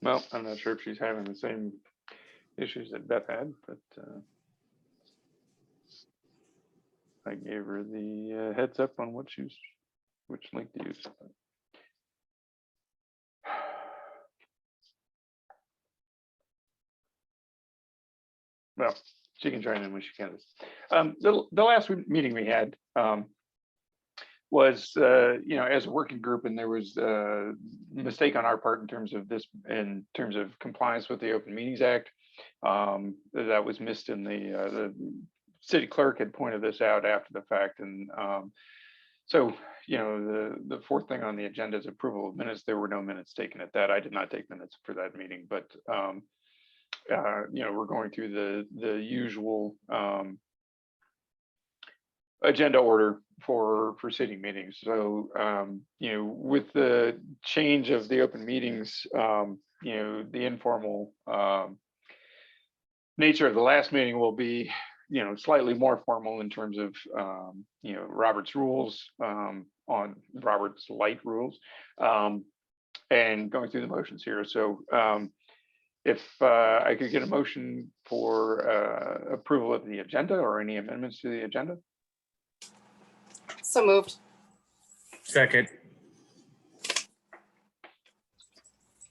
Well, I'm not sure if she's having the same issues that Beth had, but I gave her the heads up on which link to use. Well, she can join in when she can. The last meeting we had was, as a working group, and there was a mistake on our part in terms of compliance with the Open Meetings Act. That was missed in the city clerk had pointed this out after the fact, and so the fourth thing on the agenda is approval of minutes. There were no minutes taken at that. I did not take minutes for that meeting, but we're going through the usual agenda order for city meetings. So with the change of the open meetings, the informal nature of the last meeting will be slightly more formal in terms of Robert's rules, on Robert's light rules, and going through the motions here. So if I could get a motion for approval of the agenda or any amendments to the agenda. So moved. Second.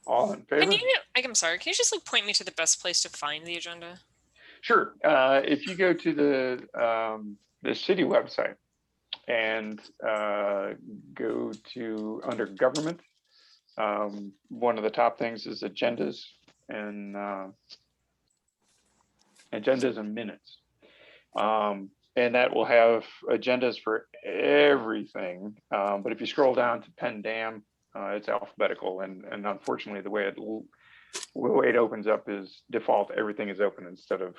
All in favor? I'm sorry, can you just point me to the best place to find the agenda? Sure. If you go to the city website and go to under government, one of the top things is agendas and minutes. And that will have agendas for everything. But if you scroll down to Penn Dam, it's alphabetical, and unfortunately the way it opens up is default. Everything is open instead of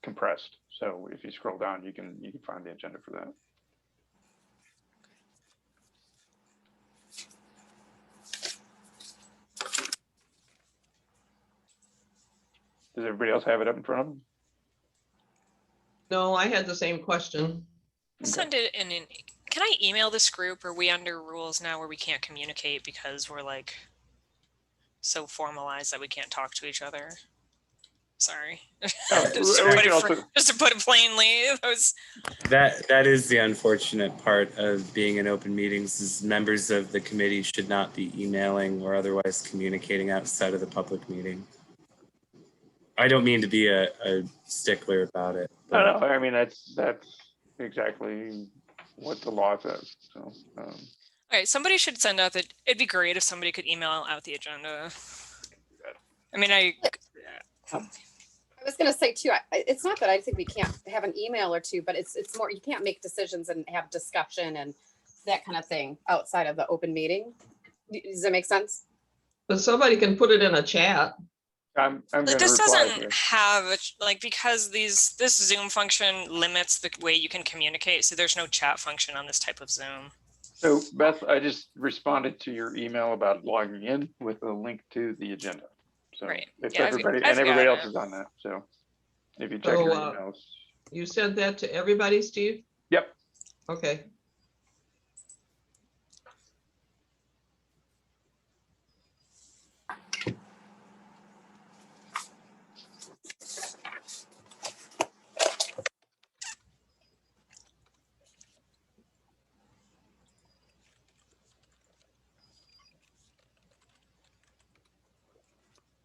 compressed. So if you scroll down, you can find the agenda for that. Does everybody else have it up in front of them? No, I had the same question. Send it in. Can I email this group? Or are we under rules now where we can't communicate because we're like so formalized that we can't talk to each other? Sorry. Just to put it plainly, that is the unfortunate part of being in open meetings is members of the committee should not be emailing or otherwise communicating outside of the public meeting. I don't mean to be a stickler about it. No, I mean that's exactly what the law says. So all right, somebody should send out it'd be great if somebody could email out the agenda. I mean, I was going to say too, it's not that I think we can't have an email or two, but it's more, you can't make decisions and have discussion and that kind of thing outside of the open meeting. Does that make sense? But somebody can put it in a chat. This doesn't have because this Zoom function limits the way you can communicate. So there's no chat function on this type of Zoom. So Beth, I just responded to your email about logging in with a link to the agenda. So right. It's everybody else is on that. So if you check your emails. You sent that to everybody, Steve? Yep. Okay.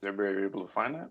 Is everybody able to find that?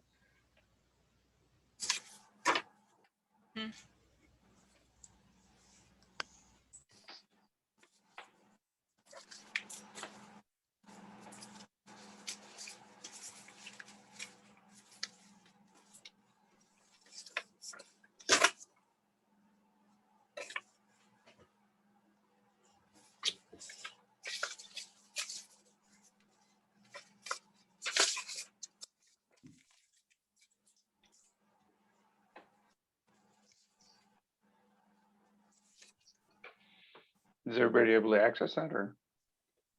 Is everybody able to access that or?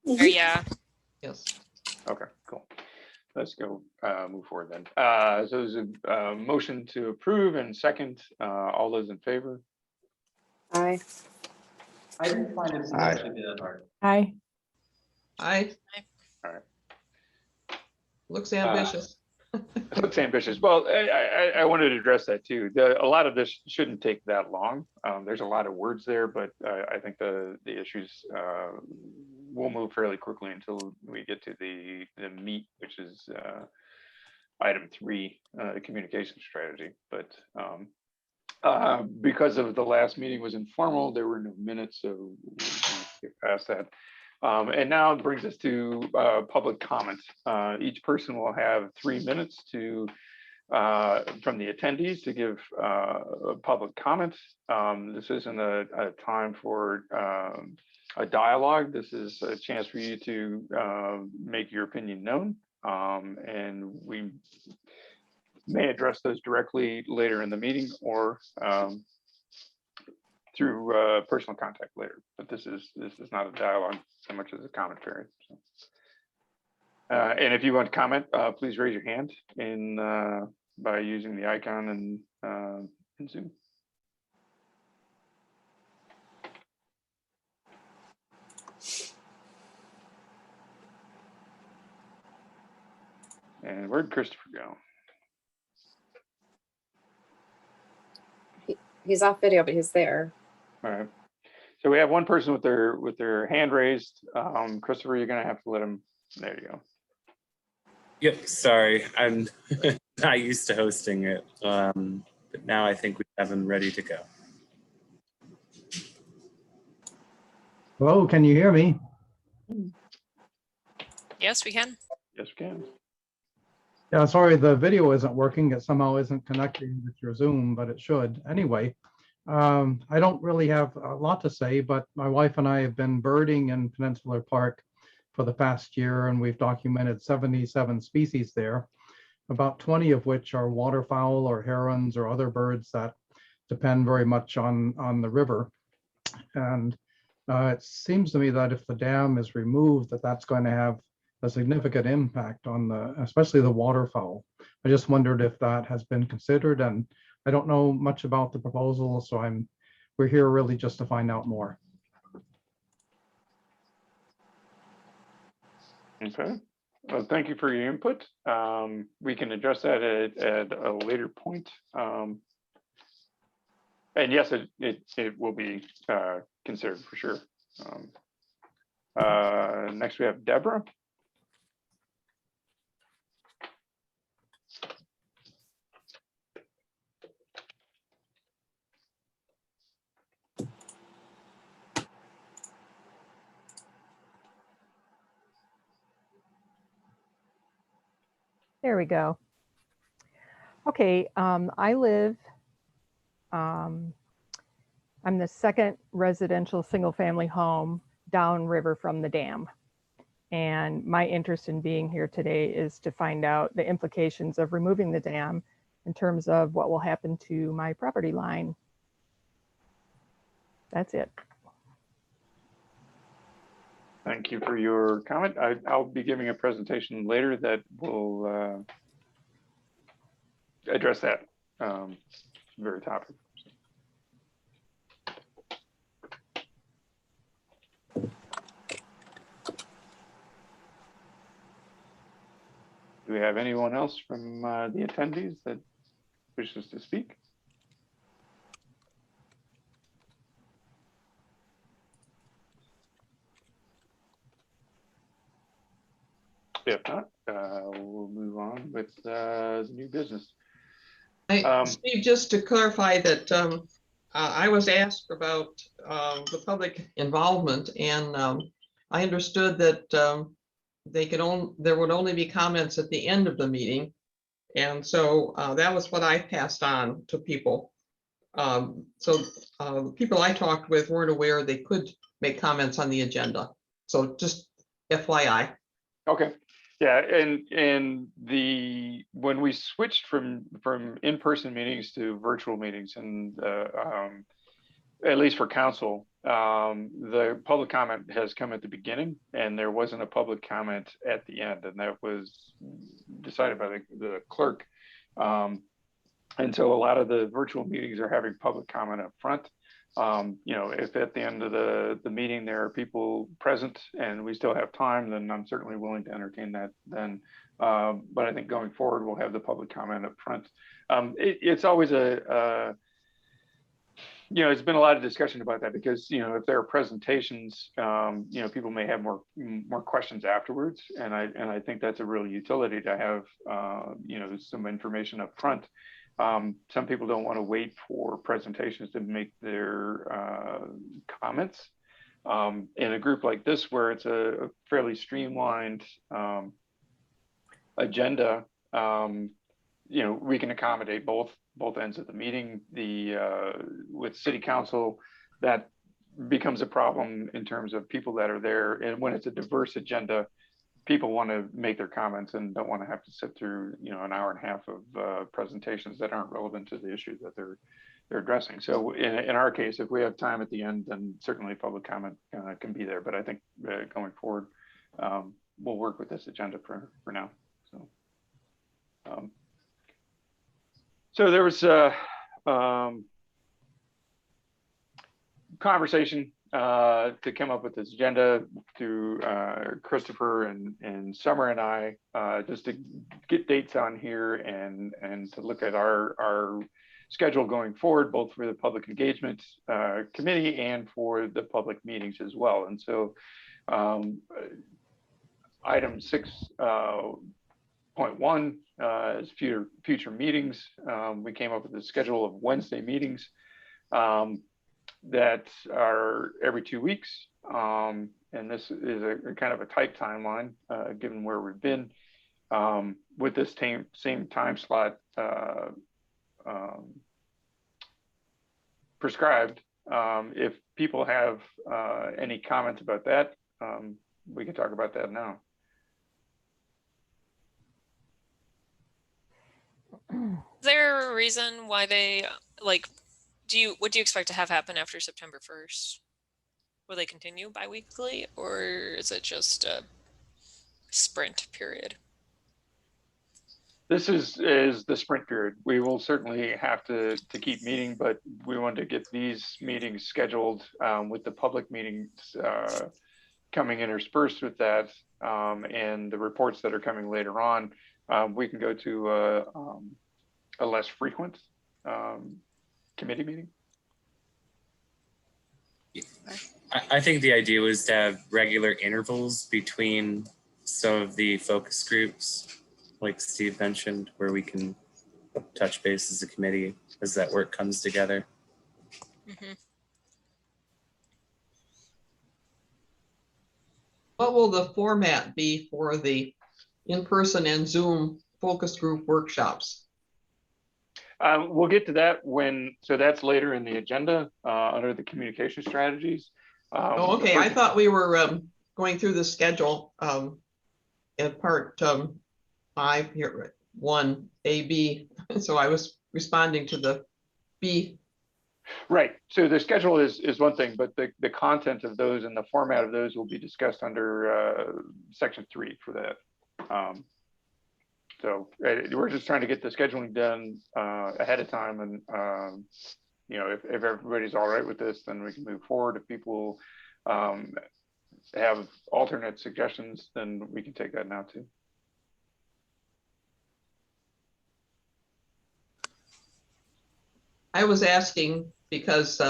Yeah. Yes. Okay, cool. Let's go move forward then. So there's a motion to approve and second. All those in favor? Aye. I didn't find it actually that hard. Aye. Aye. All right. Looks ambitious. Looks ambitious. Well, I wanted to address that too. A lot of this shouldn't take that long. There's a lot of words there, but I think the issues will move fairly quickly until we get to the meat, which is item 3, the communication strategy. But because of the last meeting was informal, there were no minutes, so we'll get past that. And now it brings us to public comment. Each person will have 3 minutes to from the attendees to give public comment. This isn't a time for a dialogue. This is a chance for you to make your opinion known. And we may address those directly later in the meeting or through personal contact later, but this is not a dialogue so much as a comment period. So. And if you want to comment, please raise your hand by using the icon in Zoom. And where'd Christopher go? He's off video, but he's there. All right. So we have one person with their hand raised. Christopher, you're gonna have to let him. There you go. Yep, sorry, I'm not used to hosting it, but now I think we have him ready to go. Hello, can you hear me? Yes, we can. Yes, we can. Yeah, sorry, the video isn't working. It somehow isn't connecting with your Zoom, but it should. Anyway, I don't really have a lot to say, but my wife and I have been birding in Peninsular Park for the past year, and we've documented 77 species there, about 20 of which are waterfowl or herons or other birds that depend very much on the river. And it seems to me that if the dam is removed, that's going to have a significant impact on especially the waterfowl. I just wondered if that has been considered, and I don't know much about the proposal, so we're here really just to find out more. Okay. Well, thank you for your input. We can address that at a later point. And yes, it will be considered for sure. Next, we have Deborah. There we go. Okay, I live, I'm the second residential single family home downriver from the dam. And my interest in being here today is to find out the implications of removing the dam in terms of what will happen to my property line. That's it. Thank you for your comment. I'll be giving a presentation later that will address that very topic. Do we have anyone else from the attendees that wishes to speak? If not, we'll move on with the new business. Steve, just to clarify that I was asked about the public involvement, and I understood that there would only be comments at the end of the meeting, and so that was what I passed on to people. So the people I talked with weren't aware they could make comments on the agenda. So just FYI. Okay. Yeah, and when we switched from in-person meetings to virtual meetings, and at least for council, the public comment has come at the beginning, and there wasn't a public comment at the end, and that was decided by the clerk. And so a lot of the virtual meetings are having public comment up front. You know, if at the end of the meeting there are people present and we still have time, then I'm certainly willing to entertain that then. But I think going forward, we'll have the public comment up front. It's always you know, it's been a lot of discussion about that because, you know, if there are presentations, you know, people may have more questions afterwards. And I think that's a real utility to have, you know, some information up front. Some people don't want to wait for presentations to make their comments. In a group like this, where it's a fairly streamlined agenda, you know, we can accommodate both ends of the meeting. With city council, that becomes a problem in terms of people that are there. And when it's a diverse agenda, people want to make their comments and don't want to have to sit through, you know, an hour and a half of presentations that aren't relevant to the issue that they're addressing. So in our case, if we have time at the end, then certainly public comment can be there. But I think going forward, we'll work with this agenda for now. So there was conversation to come up with this agenda through Christopher and Summer and I, just to get dates on here and to look at our schedule going forward, both for the public engagement committee and for the public meetings as well. And so item 6.1 is future meetings. We came up with a schedule of Wednesday meetings that are every 2 weeks. And this is a kind of a tight timeline, given where we've been. With this same time slot prescribed, if people have any comments about that, we can talk about that now. Is there a reason why they like? What do you expect to have happen after September 1st? Will they continue bi-weekly, or is it just a sprint period? This is the sprint period. We will certainly have to keep meeting, but we want to get these meetings scheduled with the public meetings coming interspersed with that, and the reports that are coming later on. We can go to a less frequent committee meeting. I think the idea was to have regular intervals between some of the focus groups, like Steve mentioned, where we can touch base as a committee as that work comes together. Mm-hmm. What will the format be for the in-person and Zoom focus group workshops? We'll get to that so that's later in the agenda under the communication strategies. Oh, okay. I thought we were going through the schedule in part 5 here, 1 AB. So I was responding to the B. Right. So the schedule is one thing, but the content of those and the format of those will be discussed under section 3 for that. So we're just trying to get the scheduling done ahead of time, and you know, if everybody's all right with this, then we can move forward. If people have alternate suggestions, then we can take that now too. I was asking because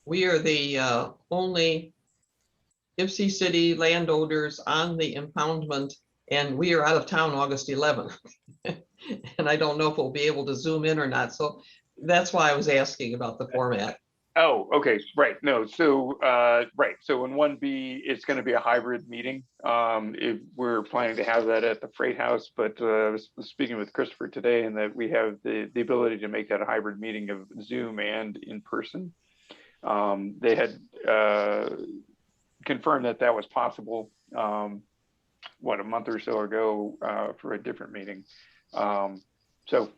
we are the only Ypsi City landowners on the impoundment, and we are out of town August 11th. And I don't know if we'll be able to Zoom in or not. So that's why I was asking about the format. Oh, okay, right. No, so right. So in 1B, it's going to be a hybrid meeting. If we're planning to have that at the Freight House, but I was speaking with Christopher today, and that we have the ability to make that a hybrid meeting of Zoom and in person. They had confirmed that that was possible, what, a month or so ago for a different meeting. So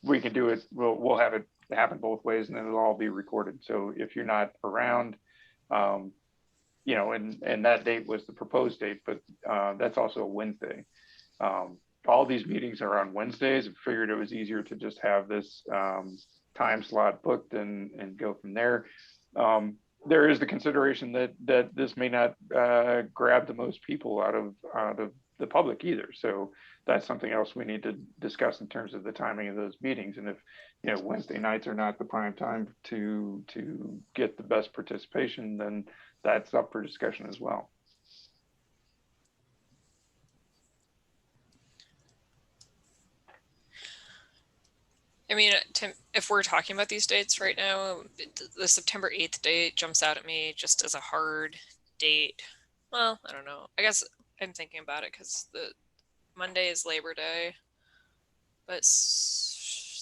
we can do it. We'll have it happen both ways, and then it'll all be recorded. So if you're not around, you know, and that date was the proposed date, but that's also a Wednesday. All these meetings are on Wednesdays. I figured it was easier to just have this time slot booked and go from there. There is the consideration that this may not grab the most people out of the public either. So that's something else we need to discuss in terms of the timing of those meetings. And if, you know, Wednesday nights are not the prime time to get the best participation, then that's up for discussion as well. I mean, if we're talking about these dates right now, the September 8th date jumps out at me just as a hard date. Well, I don't know. I guess I'm thinking about it because the Monday is Labor Day, but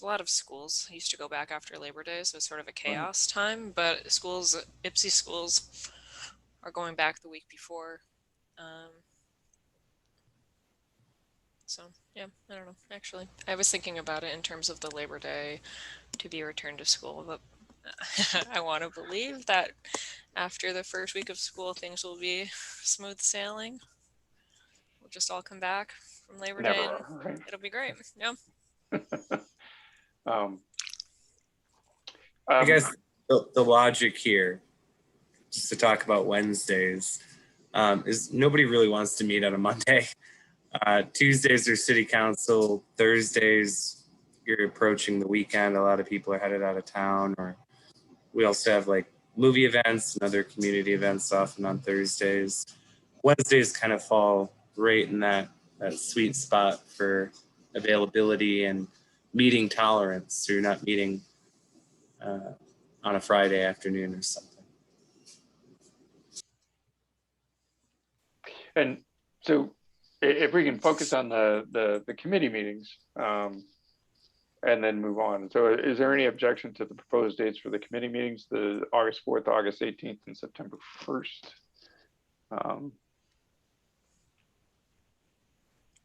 a lot of schools used to go back after Labor Day, so it's sort of a chaos time. But schools, IPSI schools, are going back the week before. So yeah, I don't know. Actually, I was thinking about it in terms of the Labor Day to be returned to school, but I want to believe that after the first week of school, things will be smooth sailing. We'll just all come back from Labor Day and Right? it'll be great. Yeah. I guess the logic here, just to talk about Wednesdays, is nobody really wants to meet on a Monday. Tuesdays are city council. Thursdays, you're approaching the weekend. A lot of people are headed out of town, or we also have like movie events and other community events often on Thursdays. Wednesdays kind of fall right in that sweet spot for availability and meeting tolerance. So you're not meeting on a Friday afternoon or something. And so if we can focus on the committee meetings and then move on. So is there any objection to the proposed dates for the committee meetings, the August 4th, August 18th, and September 1st?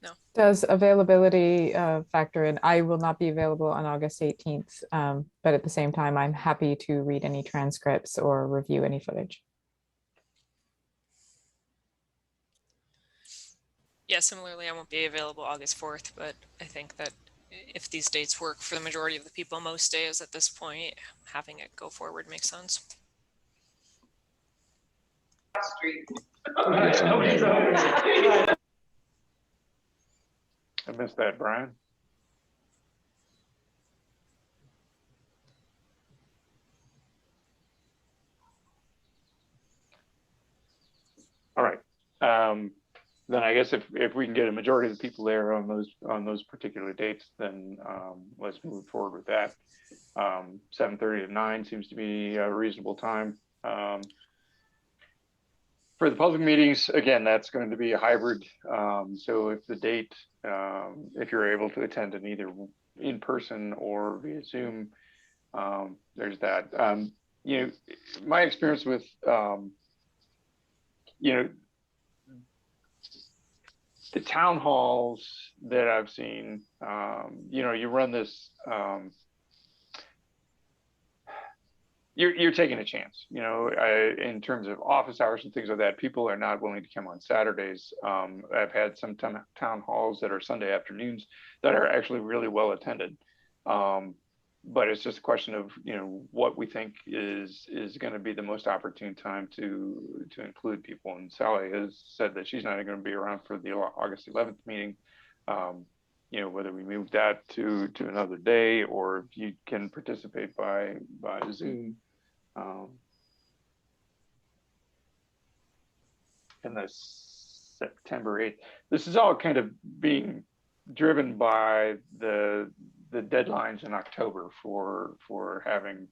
No. Does availability factor in? I will not be available on August 18th, but at the same time, I'm happy to read any transcripts or review any footage. Yeah, similarly, I won't be available August 4th, but I think that if these dates work for the majority of the people most days at this point, having it go forward makes sense. I missed that, Brian. All right. Then I guess if we can get a majority of the people there on those particular dates, then let's move forward with that. 7:30 to 9 seems to be a reasonable time. For the public meetings, again, that's going to be a hybrid. So if the date, if you're able to attend in either in person or via Zoom, there's that. You know, my experience with, you know, the town halls that I've seen, you know, you run this, you're taking a chance, you know, in terms of office hours and things like that. People are not willing to come on Saturdays. I've had some town halls that are Sunday afternoons that are actually really well attended. But it's just a question of, you know, what we think is going to be the most opportune time to include people. And Sally has said that she's not going to be around for the August 11th meeting. You know, whether we move that to another day, or if you can participate by Zoom. And the September 8th. This is all kind of being driven by the deadlines in October for having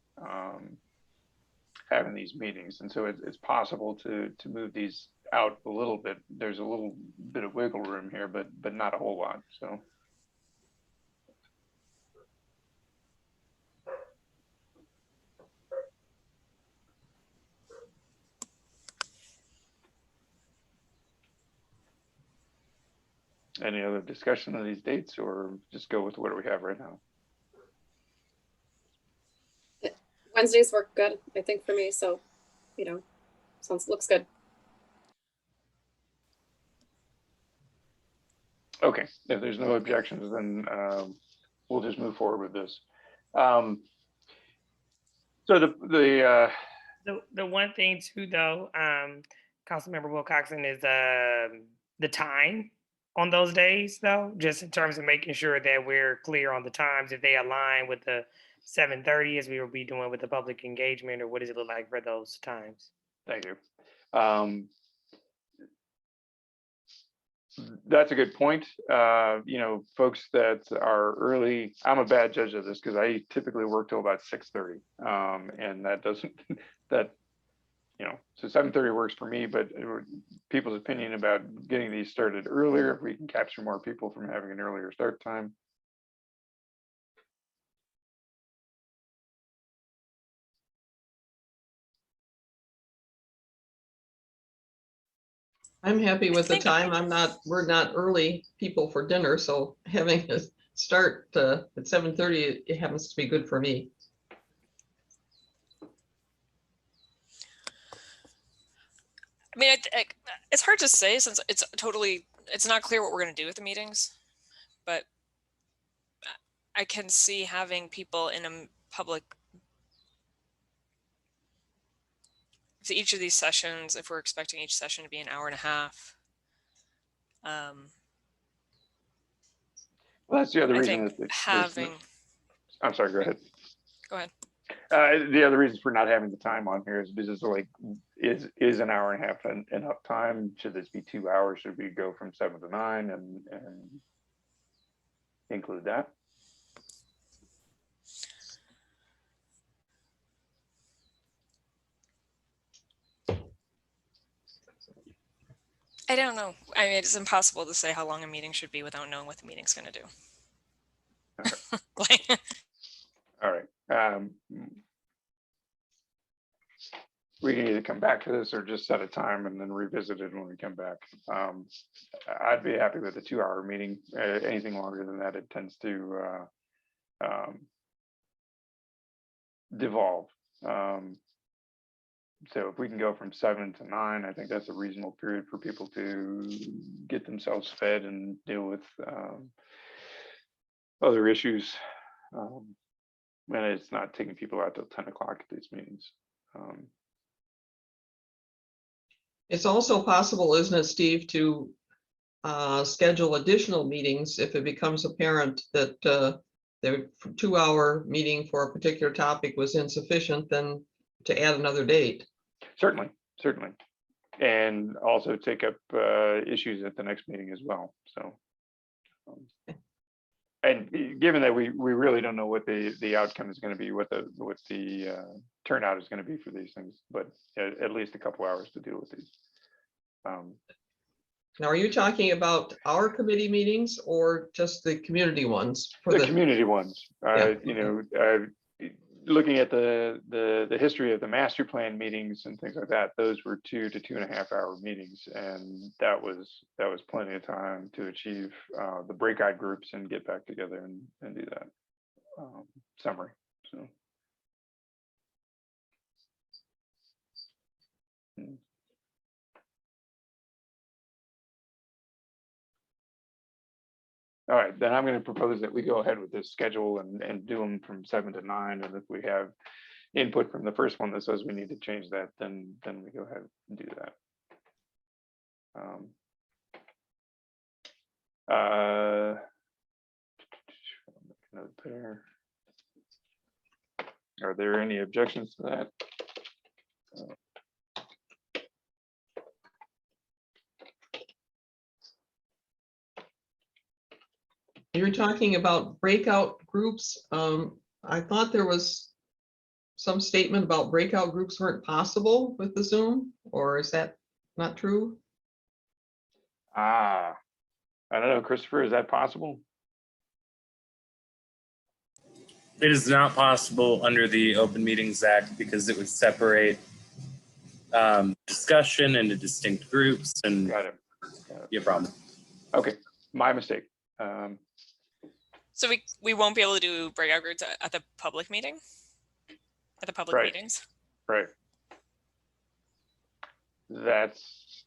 these meetings, and so it's possible to move these out a little bit. There's a little bit of wiggle room here, but not a whole lot. So. Any other discussion of these dates, or just go with what we have right now? Wednesdays work good, I think, for me. So, you know, looks good. Okay, if there's no objections, then we'll just move forward with this. So The one thing too, though, Councilmember Wilcoxon, is the time on those days, though, just in terms of making sure that we're clear on the times, if they align with the 7:30 as we will be doing with the public engagement, or what does it look like for those times? Thank you. That's a good point. You know, folks that are early, I'm a bad judge of this because I typically work till about 6:30. And that doesn't, you know, so 7:30 works for me, but people's opinion about getting these started earlier, if we can capture more people from having an earlier start time. I'm happy with the time. We're not early people for dinner, so having a start at 7:30, it happens to be good for me. I mean, it's hard to say since it's not clear what we're going to do with the meetings, but I can see having people in a public. So each of these sessions, if we're expecting each session to be an hour and a half. Well, that's the other reason that I'm sorry, go ahead. Go ahead. The other reason for not having the time on here is because like, is an hour and a half enough time? Should this be 2 hours? Should we go from 7 to 9 and include that? I don't know. I mean, it's impossible to say how long a meeting should be without knowing what the meeting's going to do. Okay. All right. We can either come back to this or just set a time and then revisit it when we come back. I'd be happy with a 2-hour meeting. Anything longer than that, it tends to devolve. So if we can go from 7 to 9, I think that's a reasonable period for people to get themselves fed and deal with other issues. And it's not taking people out till 10 o'clock at these meetings. It's also possible, isn't it, Steve, to schedule additional meetings if it becomes apparent that the 2-hour meeting for a particular topic was insufficient, then to add another date. Certainly. And also take up issues at the next meeting as well. So, and given that we really don't know what the outcome is going to be, what the turnout is going to be for these things, but at least a couple hours to deal with these. Now, are you talking about our committee meetings or just the community ones? For the community ones, Yeah. you know, looking at the history of the master plan meetings and things like that, those were 2 to 2.5 hour meetings, and that was plenty of time to achieve the breakout groups and get back together and do that summary. So. All right, then I'm going to propose that we go ahead with this schedule and do them from 7 to 9. And if we have input from the first one that says we need to change that, then we go ahead and do that. Are there any objections to that? You're talking about breakout groups. I thought there was some statement about breakout groups weren't possible with the Zoom, or is that not true? I don't know, Christopher, is that possible? It is not possible under the Open Meetings Act because it would separate discussion into distinct groups and Got it. be a problem. Okay, my mistake. So we won't be able to do breakout groups at the public meeting? At the public meetings? Right. That's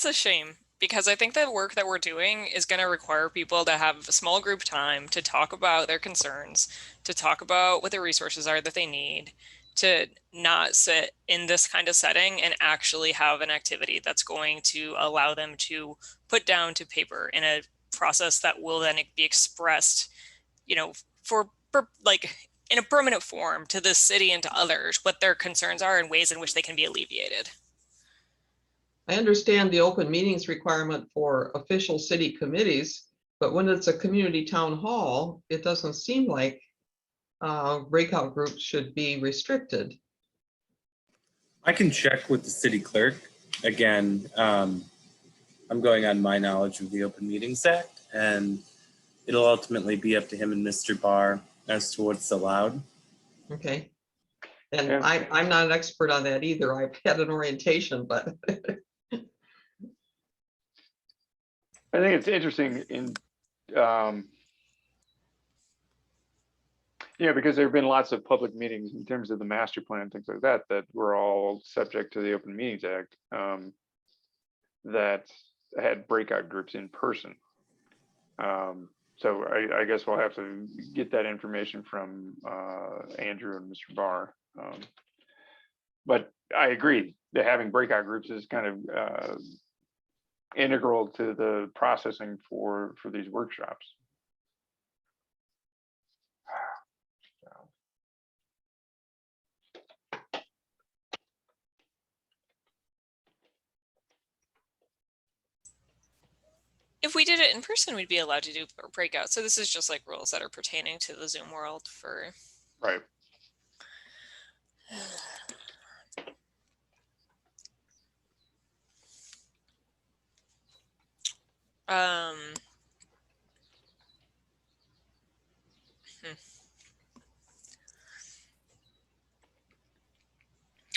a shame. because I think the work that we're doing is going to require people to have a small group time to talk about their concerns, to talk about what the resources are that they need, to not sit in this kind of setting and actually have an activity that's going to allow them to put down to paper in a process that will then be expressed, you know, for like in a permanent form to the city and to others, what their concerns are and ways in which they can be alleviated. I understand the open meetings requirement for official city committees, but when it's a community town hall, it doesn't seem like breakout groups should be restricted. I can check with the city clerk. Again, I'm going on my knowledge of the Open Meetings Act, and it'll ultimately be up to him and Mr. Barr as to what's allowed. Okay. And Yeah. I'm not an expert on that either. I've had an orientation, but I think it's interesting in, yeah, because there have been lots of public meetings in terms of the master plan, things like that, that were all subject to the Open Meetings Act, that had breakout groups in person. So I guess we'll have to get that information from Andrew and Mr. Barr. But I agree that having breakout groups is kind of integral to the processing for these workshops. If we did it in person, we'd be allowed to do breakouts. So this is just like rules that are pertaining to the Zoom world for. Right.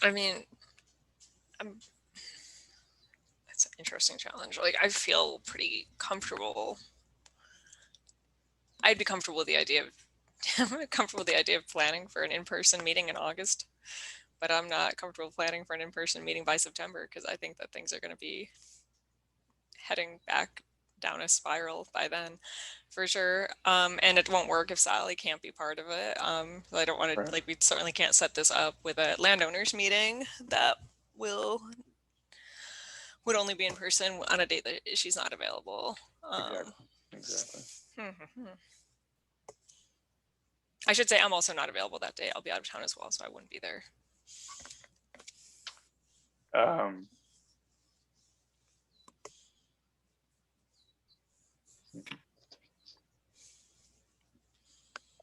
I mean, it's an interesting challenge. Like, I feel pretty comfortable. I'd be comfortable with the idea of planning for an in-person meeting in August, but I'm not comfortable planning for an in-person meeting by September because I think that things are going to be heading back down a spiral by then, for sure. And it won't work if Sally can't be part of it. I don't want to, like, we certainly can't set this up with a landowners meeting that would only be in person on a date that she's not available. Exactly. I should say I'm also not available that day. I'll be out of town as well, so I wouldn't be there. I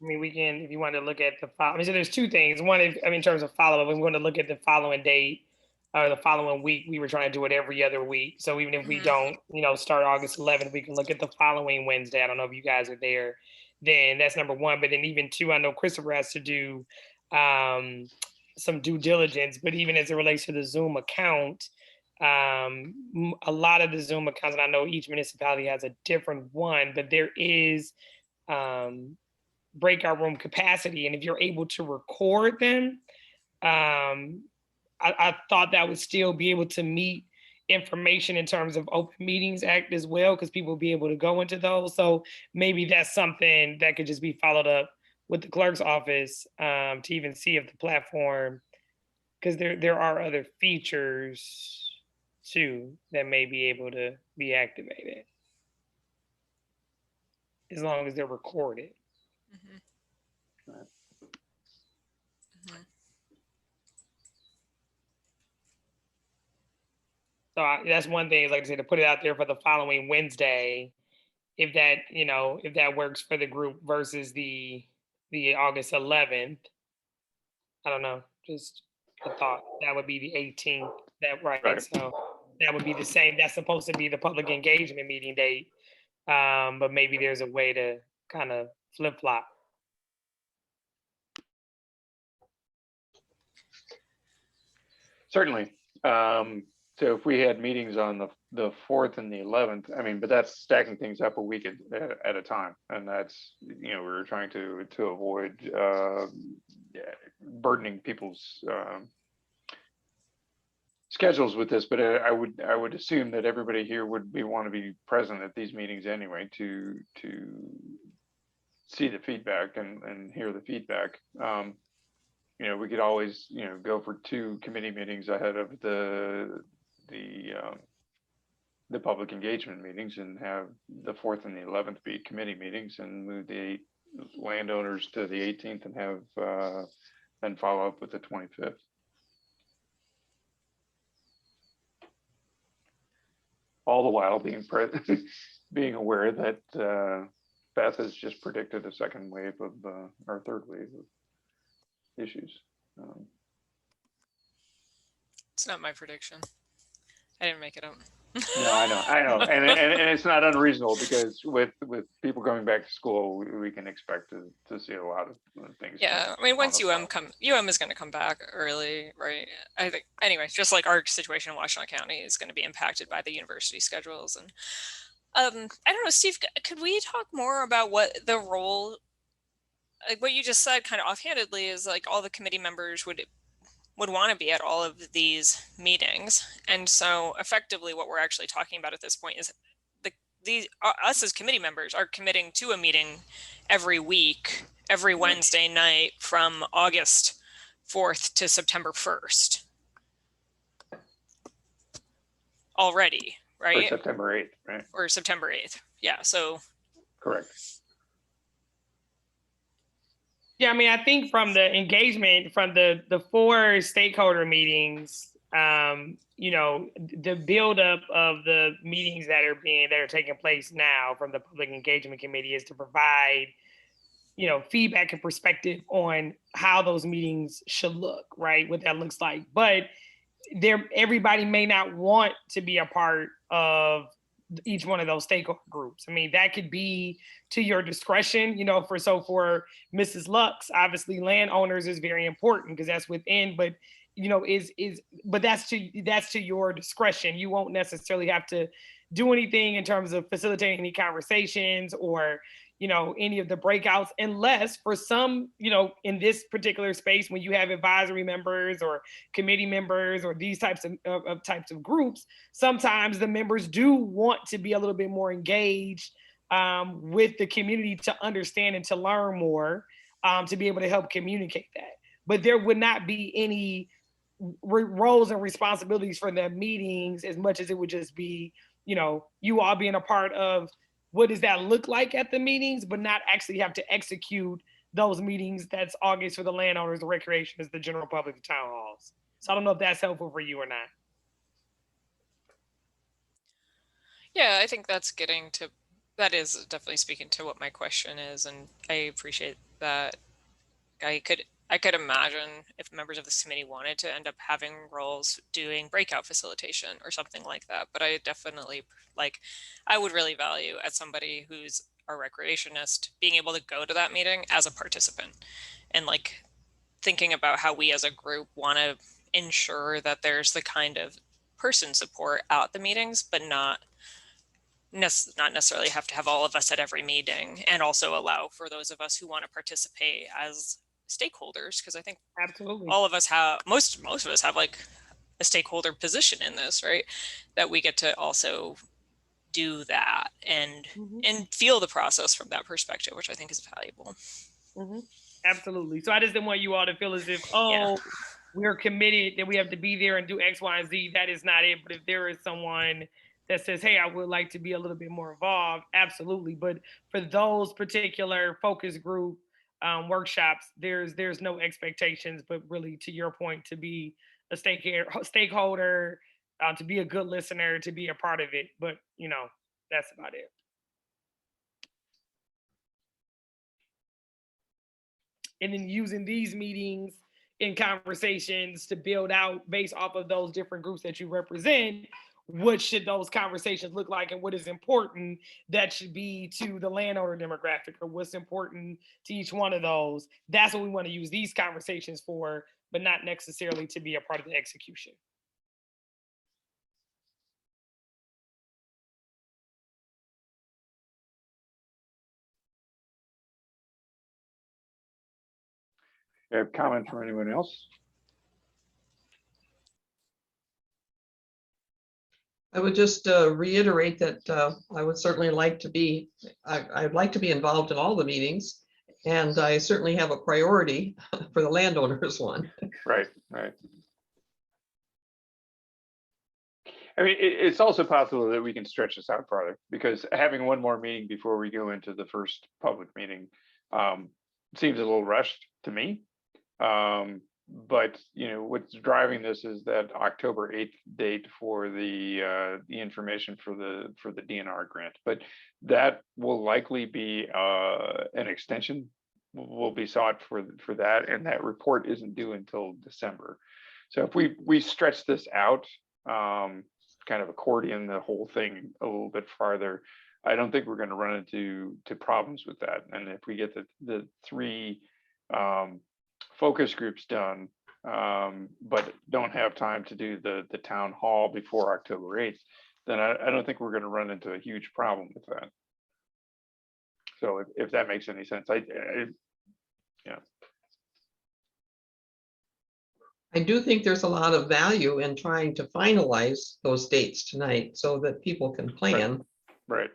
mean, we can, if you want to look at the follow, I mean, so there's two things. One, in terms of follow-up, we want to look at the following date or the following week. We were trying to do it every other week. So even if we don't, start August 11th, we can look at the following Wednesday. I don't know if you guys are there. Then that's number one. But then even two, I know Christopher has to do some due diligence, but even as it relates to the Zoom account, a lot of the Zoom accounts, and I know each municipality has a different one, but there is breakout room capacity. And if you're able to record them, I thought that would still be able to meet information in terms of Open Meetings Act as well, because people will be able to go into those. So maybe that's something that could just be followed up with the clerk's office to even see if the platform, because there are other features too that may be able to be activated as long as they're recorded. So that's one thing, like I said, to put it out there for the following Wednesday, if that works for the group versus the August 11th. I don't know, just a thought. That would be the 18th. Right. So that would be the same. That's supposed to be the public engagement meeting date. But maybe there's a way to kind of flip-flop. Certainly. So if we had meetings on the 4th and the 11th, I mean, but that's stacking things up a week at a time. And that's, we were trying to avoid burdening people's schedules with this, but I would assume that everybody here would want to be present at these meetings anyway to see the feedback and hear the feedback. You know, we could always, you know, go for 2 committee meetings ahead of the public engagement meetings and have the 4th and the 11th be committee meetings and move the landowners to the 18th and have then follow up with the 25th. All the while being being aware that Beth has just predicted a second wave of or third wave of issues. It's not my prediction. I didn't make it up. No, I know, and it's not unreasonable because with people going back to school, we can expect to see a lot of things. Yeah, I mean, once UM is going to come back early, right? I think anyway, just like our situation in Washington County is going to be impacted by the university schedules, and I don't know, Steve, could we talk more about what the role, like what you just said, kind of offhandedly, is like all the committee members would want to be at all of these meetings, and so effectively, what we're actually talking about at this point is us as committee members are committing to a meeting every week, every Wednesday night from August 4th to September 1st. Already, right? Or September 8th, right? Or September 8th. Yeah, so. Correct. Yeah, I mean, I think from the engagement, from the 4 stakeholder meetings, you know, the buildup of the meetings that are taking place now from the Public Engagement Committee is to provide, you know, feedback and perspective on how those meetings should look, right? What that looks like. But everybody may not want to be a part of each one of those stakeholder groups. I mean, that could be to your discretion, you know, for Mrs. Lux, obviously landowners is very important because that's within, but you know, but that's to your discretion. You won't necessarily have to do anything in terms of facilitating any conversations or, you know, any of the breakouts, unless for some, you know, in this particular space, when you have advisory members or committee members or these types of groups, sometimes the members do want to be a little bit more engaged with the community to understand and to learn more, to be able to help communicate that. But there would not be any roles and responsibilities for the meetings as much as it would just be, you know, you all being a part of what does that look like at the meetings, but not actually have to execute those meetings. That's August for the landowners, the recreation is the general public, the town halls. So I don't know if that's helpful for you or not. Yeah, I think that is definitely speaking to what my question is, and I appreciate that. I could imagine if members of this committee wanted to end up having roles doing breakout facilitation or something like that. But I definitely, like, I would really value as somebody who's a recreationist being able to go to that meeting as a participant and like thinking about how we as a group want to ensure that there's the kind of person support at the meetings, but not necessarily have to have all of us at every meeting, and also allow for those of us who want to participate as stakeholders, because I think absolutely all of us have most of us have like a stakeholder position in this, right? That we get to also do that and feel the process from that perspective, which I think is valuable. Absolutely. So I just didn't want you all to feel as if, we're committed that we have to be there and do X, Y, and Z. That is not it. But if there is someone that says, hey, I would like to be a little bit more involved, absolutely. But for those particular focus group workshops, there's no expectations, but really to your point, to be a stakeholder, to be a good listener, to be a part of it. But, you know, that's about it. And then using these meetings in conversations to build out based off of those different groups that you represent, what should those conversations look like and what is important that should be to the landowner demographic, or what's important to each one of those. That's what we want to use these conversations for, but not necessarily to be a part of the execution. You have comment from anyone else? I would just reiterate that I would certainly like to be, I'd like to be involved in all the meetings. And I certainly have a priority for the landowners one. Right, right. I mean, it's also possible that we can stretch this out farther, because having one more meeting before we go into the first public meeting seems a little rushed to me. But you know, what's driving this is that October 8th date for the information for the DNR grant. But that will likely be an extension will be sought for that, and that report isn't due until December. So if we stretch this out, kind of accordion the whole thing a little bit farther, I don't think we're going to run into problems with that. And if we get the three focus groups done, but don't have time to do the town hall before October 8th, then I don't think we're going to run into a huge problem with that. So if that makes any sense, yeah. I do think there's a lot of value in trying to finalize those dates tonight so that people can plan. Right.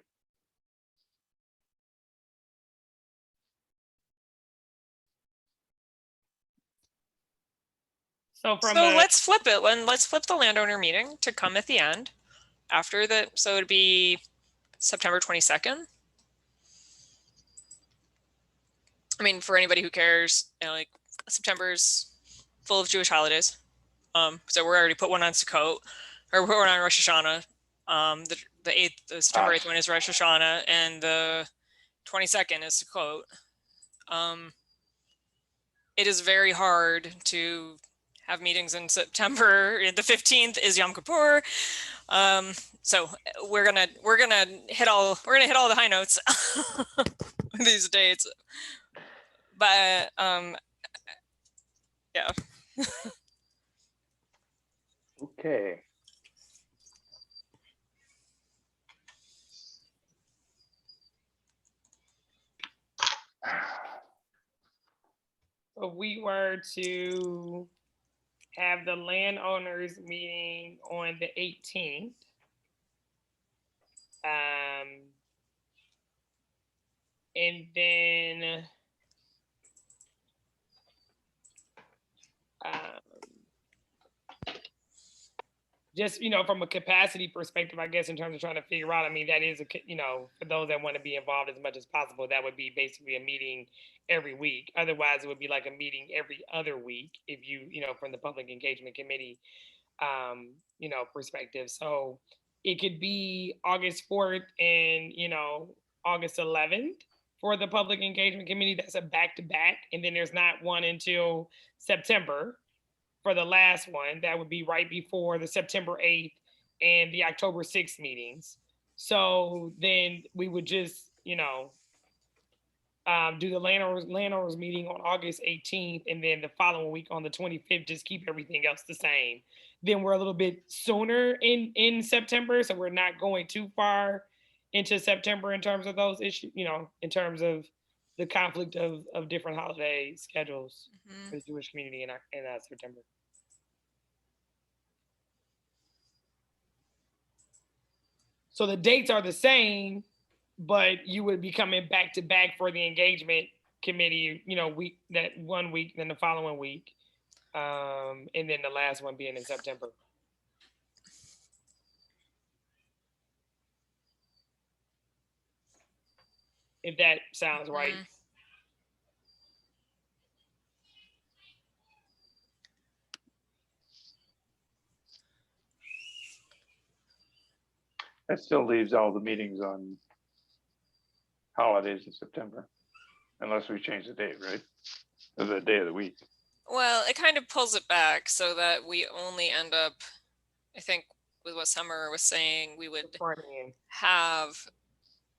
So from So let's flip it. Let's flip the landowner meeting to come at the end after the, so it'd be September 22nd. I mean, for anybody who cares, you know, like September's full of Jewish holidays. So we're already put one on Sukkot, or we put one on Rosh Hashanah. The 8th, the September 8th one is Rosh Hashanah, and the 22nd is Sukkot. It is very hard to have meetings in September. The 15th is Yom Kippur. So we're gonna hit all the high notes these dates. But yeah. Okay. If we were to have the landowners meeting on the 18th, and then just, you know, from a capacity perspective, I guess, in terms of trying to figure out, I mean, that is, you know, for those that want to be involved as much as possible, that would be basically a meeting every week. Otherwise, it would be like a meeting every other week if you know, from the Public Engagement Committee, you know, perspective. So it could be August 4th and, you know, August 11th for the Public Engagement Committee. That's a back-to-back. And then there's not one until September. For the last one, that would be right before the September 8th and the October 6th meetings. So then we would just, you know, do the landowners meeting on August 18th, and then the following week on the 25th, just keep everything else the same. Then we're a little bit sooner in September, so we're not going too far into September in terms of those issues, you know, in terms of the conflict of different holiday schedules for the Jewish community in September. So the dates are the same, but you would be coming back to back for the engagement committee, you know, that 1 week, then the following week, and then the last one being in September. If that sounds right. That still leaves all the meetings on holidays in September, unless we change the date, right? Or the day of the week. Well, it kind of pulls it back so that we only end up, I think, with what Summer was saying, we would have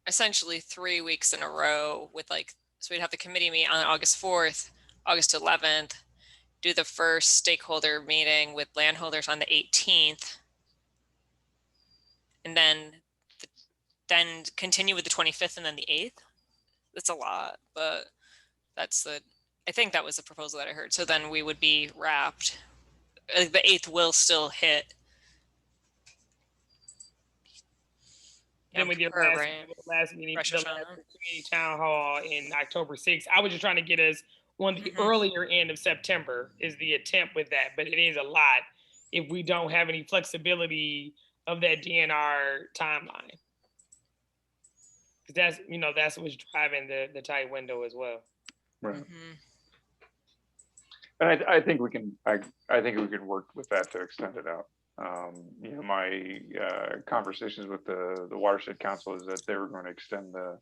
essentially 3 weeks in a row with, like, so we'd have the committee meet on August 4th, August 11th, do the first stakeholder meeting with landholders on the 18th, and then continue with the 25th and then the 8th. That's a lot, but I think that was the proposal that I heard. So then we would be wrapped. The 8th will still hit. then with your last meeting, Rosh the last Hashanah. community town hall in October 6th. I was just trying to get us on the Mhm. earlier end of September is the attempt with that, but it is a lot if we don't have any flexibility of that DNR timeline. Because that's, you know, that's what's driving the tight window as well. Right. Mhm. And I think we can, I think we can work with that to extend it out. You know, my conversations with the watershed council is that they were going to extend the,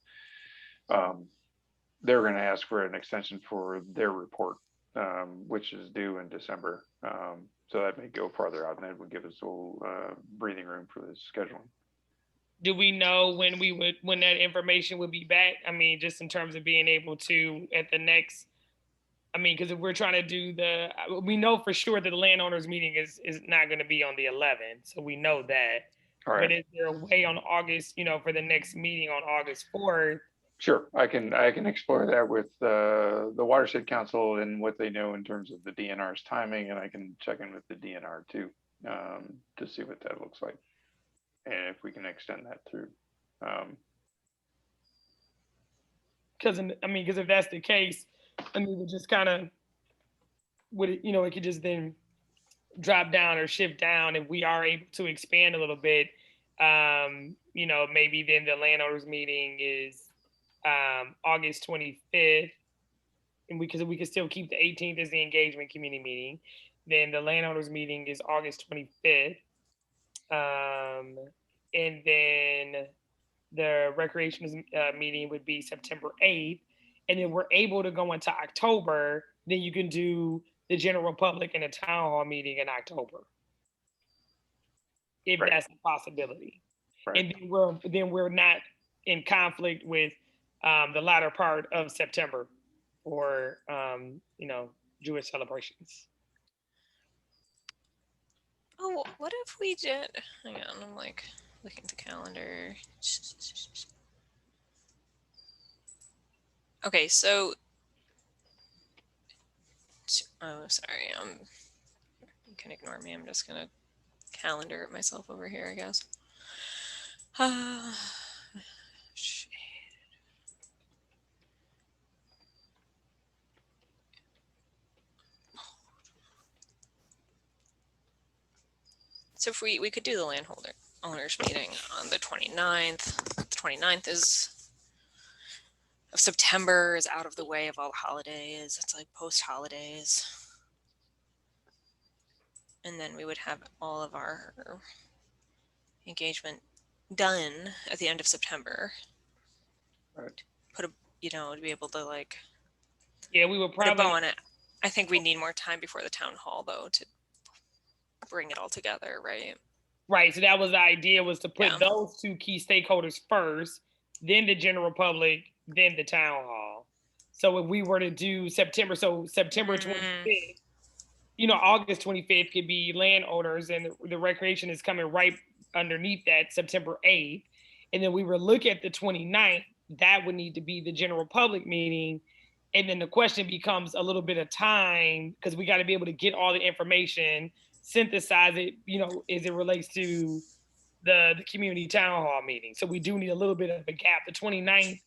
they were going to ask for an extension for their report, which is due in December. So that may go farther out, and that would give us a little breathing room for the scheduling. Do we know when that information would be back? I mean, just in terms of being able to at the next, I mean, because if we're trying to do we know for sure that the landowners meeting is not going to be on the 11th, so we know that. All right. But is there a way on August, you know, for the next meeting on August 4th? Sure, I can explore that with the watershed council and what they know in terms of the DNR's timing, and I can check in with the DNR too, to see what that looks like, and if we can extend that through. Because I mean, because if that's the case, I mean, it just kind of would it, you know, it could just then drop down or shift down if we are able to expand a little bit. You know, maybe then the landowners meeting is August 25th, and we could still keep the 18th as the engagement committee meeting. Then the landowners meeting is August 25th, and then the recreation meeting would be September 8th, and then we're able to go into October. Then you can do the general public and a town hall meeting in October, if that's a possibility. Right. And then we're not in conflict with the latter part of September or you know, Jewish celebrations. Oh, what if we did? Hang on, I'm like looking at the calendar. Okay, so. Oh, sorry. You can ignore me. I'm just gonna calendar it myself over here, I guess. Shit. So if we could do the landholder owners meeting on the 29th. The 29th of September is out of the way of all the holidays. It's like post holidays. And then we would have all of our engagement done at the end of September. Right. Put a, you know, to be able to like, yeah, we would put a probably bow on it. I think we need more time before the town hall though to bring it all together, right? Right. So that was the idea, was to put those two key stakeholders first, then the general public, then the town hall. So if we were to do September 25th, you know, August 25th could be landowners, and the recreation is coming right underneath that, September 8th. And then we were look at the 29th, that would need to be the general public meeting. And then the question becomes a little bit of time, because we got to be able to get all the information, synthesize it, you know, as it relates to the community town hall meeting. So we do need a little bit of a gap. The 29th,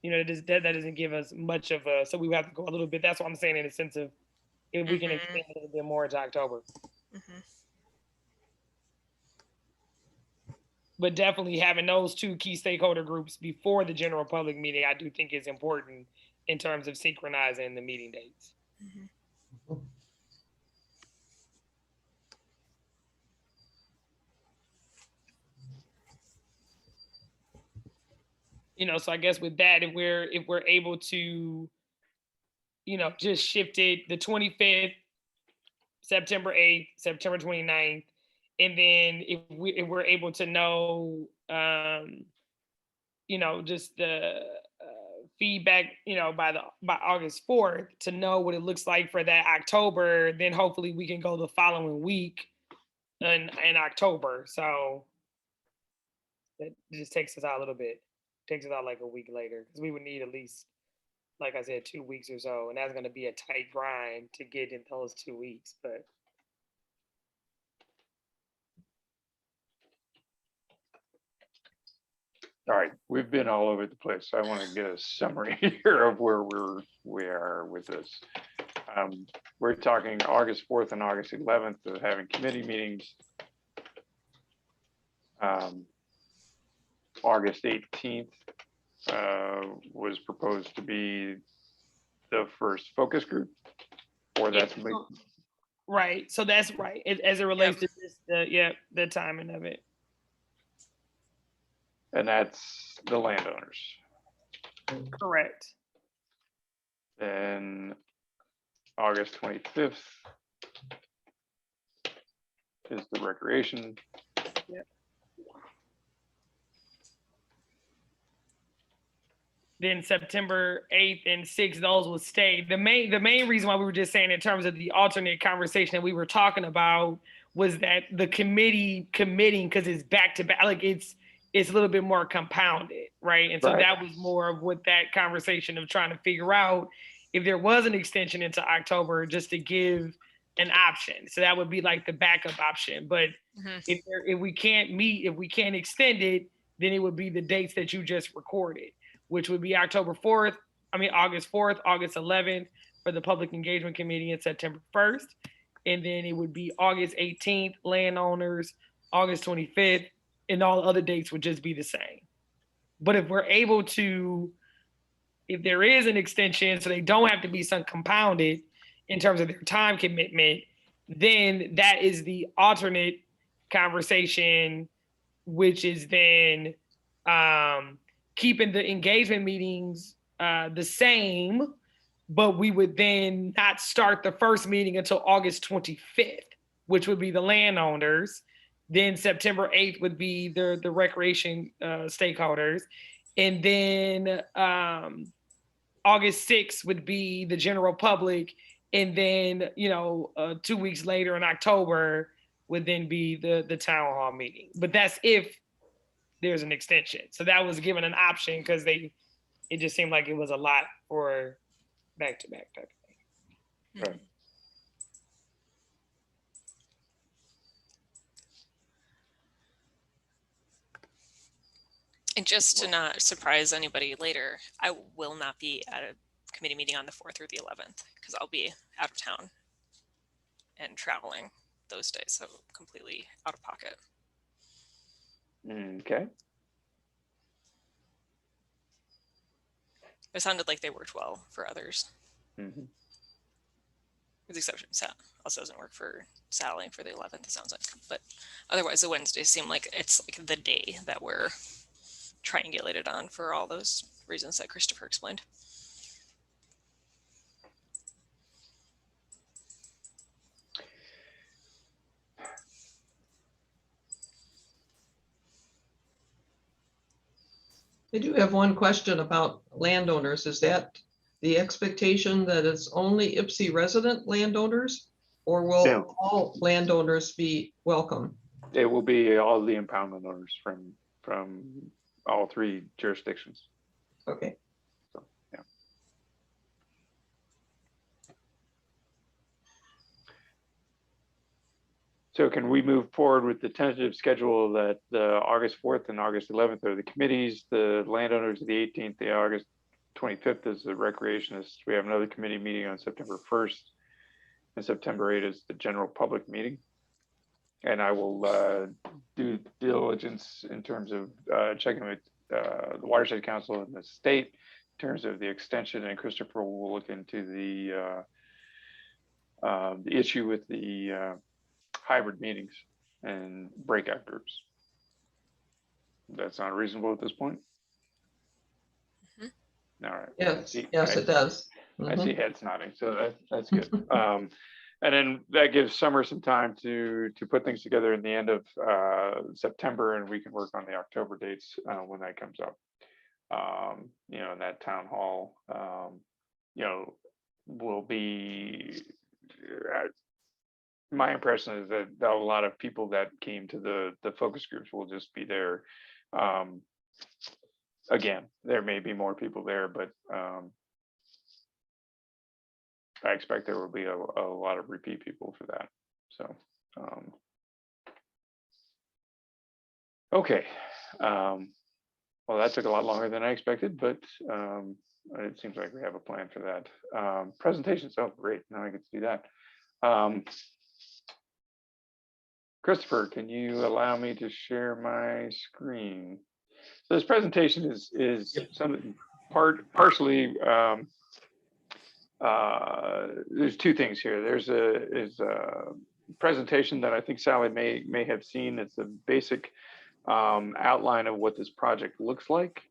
you know, that doesn't give us much of a, so we have to go a little bit. That's what I'm saying, in the sense of if we can extend a little bit more into October. But definitely having those two key stakeholder groups before the general public meeting, I do think is important in terms of synchronizing the meeting dates. You know, so I guess with that, if we're able to, you know, just shift it, the 25th, September 8th, September 29th, and then if we're able to know, you know, just the feedback, you know, by August 4th, to know what it looks like for that October, then hopefully we can go the following week in October. So that just takes us out a little bit, takes us out like a week later, because we would need at least, like I said, 2 weeks or so, and that's going to be a tight grind to get in those 2 weeks. But All right, we've been all over the place. So I want to get a summary here of where we are with this. We're talking August 4th and August 11th of having committee meetings. August 18th was proposed to be the first focus group, or that's right. So that's right. As it relates to this, the timing of it. And that's the landowners. Correct. Then August 25th is the recreation. Yep. Then September 8th and 6th, those will stay. The main reason why we were just saying in terms of the alternate conversation that we were talking about was that the committing, because it's back to back, like it's a little bit more compounded, right? And so that was more of what that conversation of trying to figure out if there was an extension into October, just to give an option. So that would be like the backup option. But if we can't meet, if we can't extend it, then it would be the dates that you just recorded, which would be August 4th, August 11th for the Public Engagement Committee, and September 1st. And then it would be August 18th, landowners, August 25th, and all other dates would just be the same. But if we're able to, if there is an extension, so they don't have to be some compounded in terms of their time commitment, then that is the alternate conversation, which is then keeping the engagement meetings the same, but we would then not start the first meeting until August 25th, which would be the landowners. Then September 8th would be the recreation stakeholders. And then August 6th would be the general public. And then, 2 weeks later in October would then be the town hall meeting. But that's if there's an extension. So that was given an option because it just seemed like it was a lot for back-to-back type of thing. Right. And just to not surprise anybody later, I will not be at a committee meeting on the 4th or the 11th because I'll be out of town and traveling those days, so completely out of pocket. Okay. It sounded like they worked well for others. Mm-hmm. With the exception of Sal. Also doesn't work for Sally for the 11th, it sounds like. But otherwise, the Wednesdays seem like it's like the day that we're triangulated on for all those reasons that Christopher explained. I do have one question about landowners. Is that the expectation that it's only Ypsi resident landowners, or will all landowners be welcome? It will be all the impoundment owners from all three jurisdictions. Okay. So, yeah. So can we move forward with the tentative schedule that the August 4th and August 11th are the committees, the landowners of the 18th, the August 25th is the recreationists. We have another committee meeting on September 1st, and September 8th is the general public meeting. And I will do diligence in terms of checking with the Watershed Council and the state in terms of the extension, and Christopher will look into the issue with the hybrid meetings and breakout groups. That's not reasonable at this point. Mm-hmm. All right. Yes, it does. I see heads nodding, so that's good. And then that gives Summer some time to put things together in the end of September, and we can work on the October dates when that comes up. And that town hall, will be. My impression is that a lot of people that came to the focus groups will just be there. Again, there may be more people there, but I expect there will be a lot of repeat people for that. So, okay. Well, that took a lot longer than I expected, but it seems like we have a plan for that. Presentations, oh, great, now I get to do that. Christopher, can you allow me to share my screen? So this presentation is something partially, there's two things here. There's a presentation that I think Sally may have seen. It's a basic outline of what this project looks like.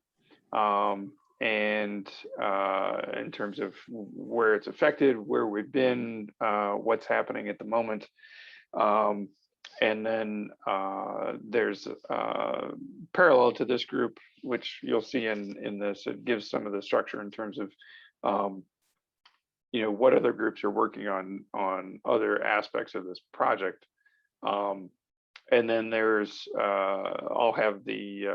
And in terms of where it's affected, where we've been, what's happening at the moment. And then there's parallel to this group, which you'll see in this, it gives some of the structure in terms of, you know, what other groups are working on other aspects of this project. And then there's, I'll have the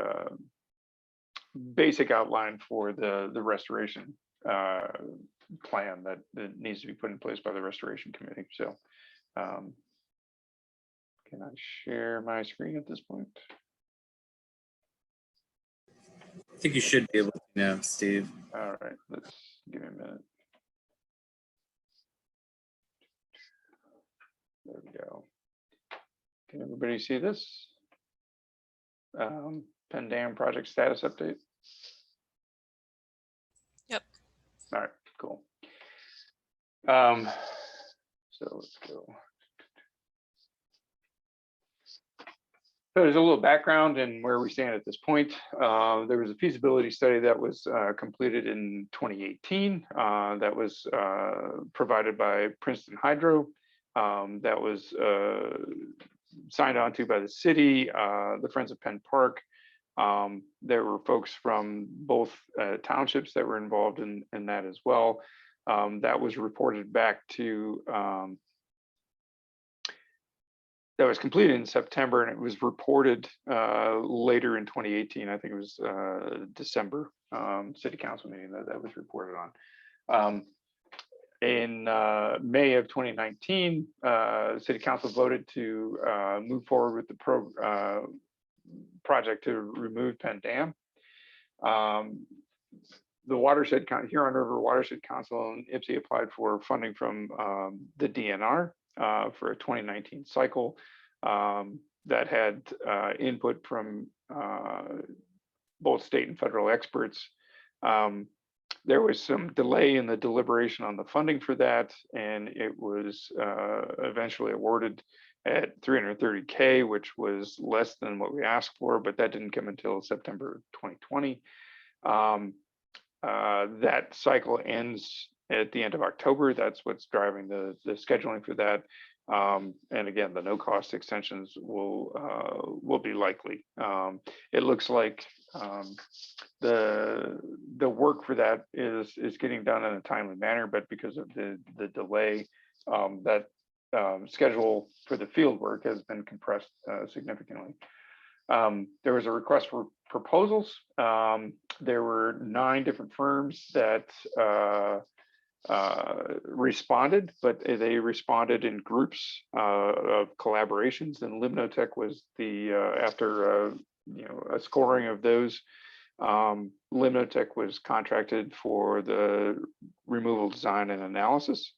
basic outline for the restoration plan that needs to be put in place by the restoration committee. So can I share my screen at this point? I think you should be able to now, Steve. All right, let's give me a minute. There we go. Can everybody see this? Penn Dam project status update. Yep. All right, cool. So let's go. So there's a little background and where we stand at this point. There was a feasibility study that was completed in 2018 that was provided by Princeton Hydro. That was signed on to by the city, the Friends of Penn Park. There were folks from both townships that were involved in that as well. That was reported back to that was completed in September, and it was reported later in 2018. I think it was December city council meeting that was reported on. In May of 2019, city council voted to move forward with the project to remove Penn Dam. The watershed, Huron River Watershed Council and IPSI applied for funding from the DNR for a 2019 cycle that had input from both state and federal experts. There was some delay in the deliberation on the funding for that, and it was eventually awarded at $330K, which was less than what we asked for, but that didn't come until September 2020. That cycle ends at the end of October. That's what's driving the scheduling for that. And again, the no cost extensions will be likely. It looks like the work for that is getting done in a timely manner, but because of the delay, that schedule for the field work has been compressed significantly. There was a request for proposals. There were 9 different firms that responded, but they responded in groups of collaborations, and Limnotech was the after a scoring of those. Limnotech was contracted for the removal design and analysis.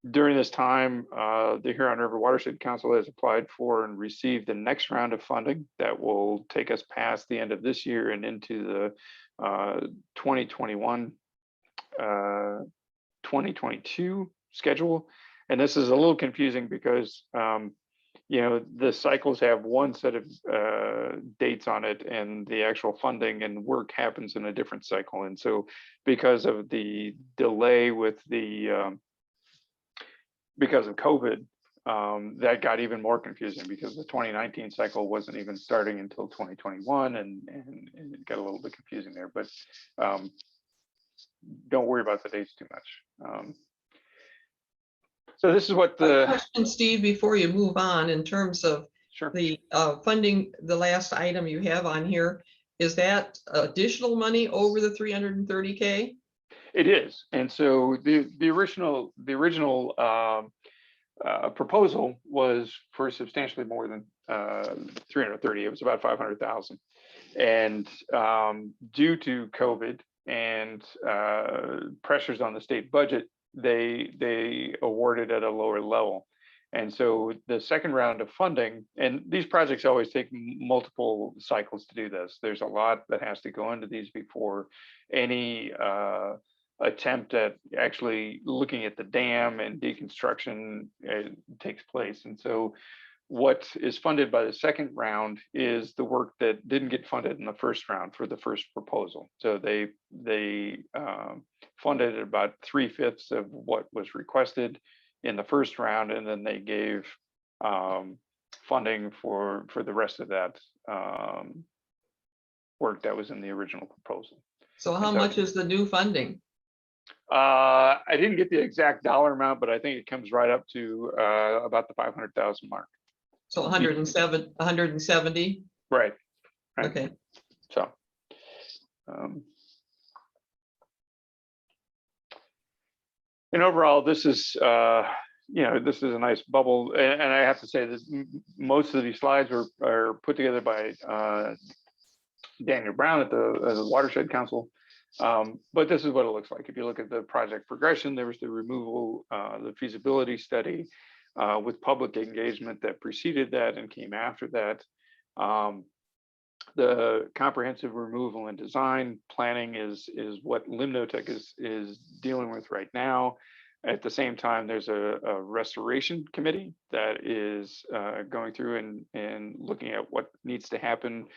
During this time, the Huron River Watershed Council has applied for and received the next round of funding that will take us past the end of this year and into the 2022 schedule. And this is a little confusing because the cycles have one set of dates on it, and the actual funding and work happens in a different cycle. And so because of the delay with the because of COVID, that got even more confusing because the 2019 cycle wasn't even starting until 2021, and it got a little bit confusing there. But don't worry about the dates too much. So this is what the question, Steve, before you move on, in terms of the funding, the last item you have on here, is that additional money over the 330K? It is, and so the original proposal was for substantially more than 330. It was about 500,000. And due to COVID and pressures on the state budget, they awarded at a lower level. And so the second round of funding, and these projects always take multiple cycles to do this. There's a lot that has to go into these before any attempt at actually looking at the dam and deconstruction takes place. And so what is funded by the second round is the work that didn't get funded in the first round for the first proposal. So they funded about 3/5 of what was requested in the first round, and then they gave funding for the rest of that work that was in the original proposal. So how much is the new funding? I didn't get the exact dollar amount, but I think it comes right up to about the 500,000 mark. So 170? Right. Okay. So, and overall, this is, this is a nice bubble. And I have to say that most of these slides are put together by Daniel Brown at the Watershed Council. But this is what it looks like. If you look at the project progression, there was the removal, the feasibility study with public engagement that preceded that and came after that. The comprehensive removal and design planning is what Limnotech is dealing with right now. At the same time, there's a restoration committee that is going through and looking at what needs to happen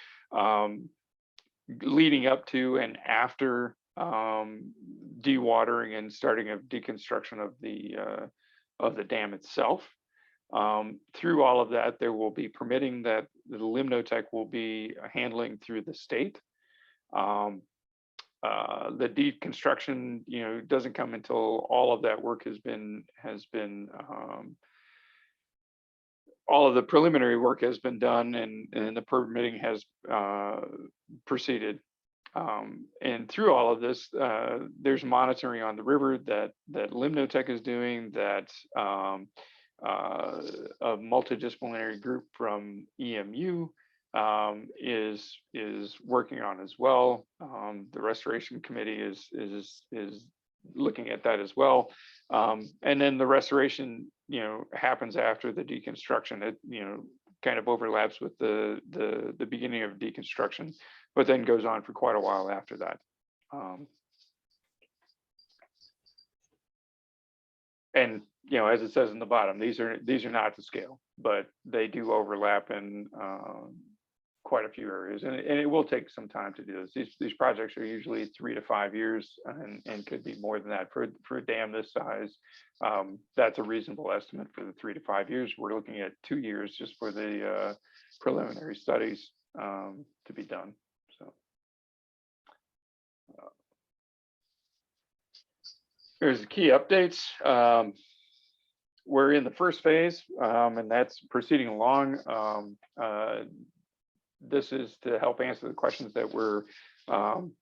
leading up to and after dewatering and starting of deconstruction of the dam itself. Through all of that, there will be permitting that the Limnotech will be handling through the state. The deconstruction, doesn't come until all of that work has been all of the preliminary work has been done and the permitting has proceeded. And through all of this, there's monitoring on the river that Limnotech is doing, that a multidisciplinary group from EMU is working on as well. The restoration committee is looking at that as well. And then the restoration, happens after the deconstruction. It, kind of overlaps with the beginning of deconstruction, but then goes on for quite a while after that. And as it says in the bottom, these are not to scale, but they do overlap in quite a few areas, and it will take some time to do this. These projects are usually 3 to 5 years, and could be more than that for a dam this size. That's a reasonable estimate for the 3 to 5 years. We're looking at 2 years just for the preliminary studies to be done. So here's the key updates. We're in the first phase, and that's proceeding along. This is to help answer the questions that were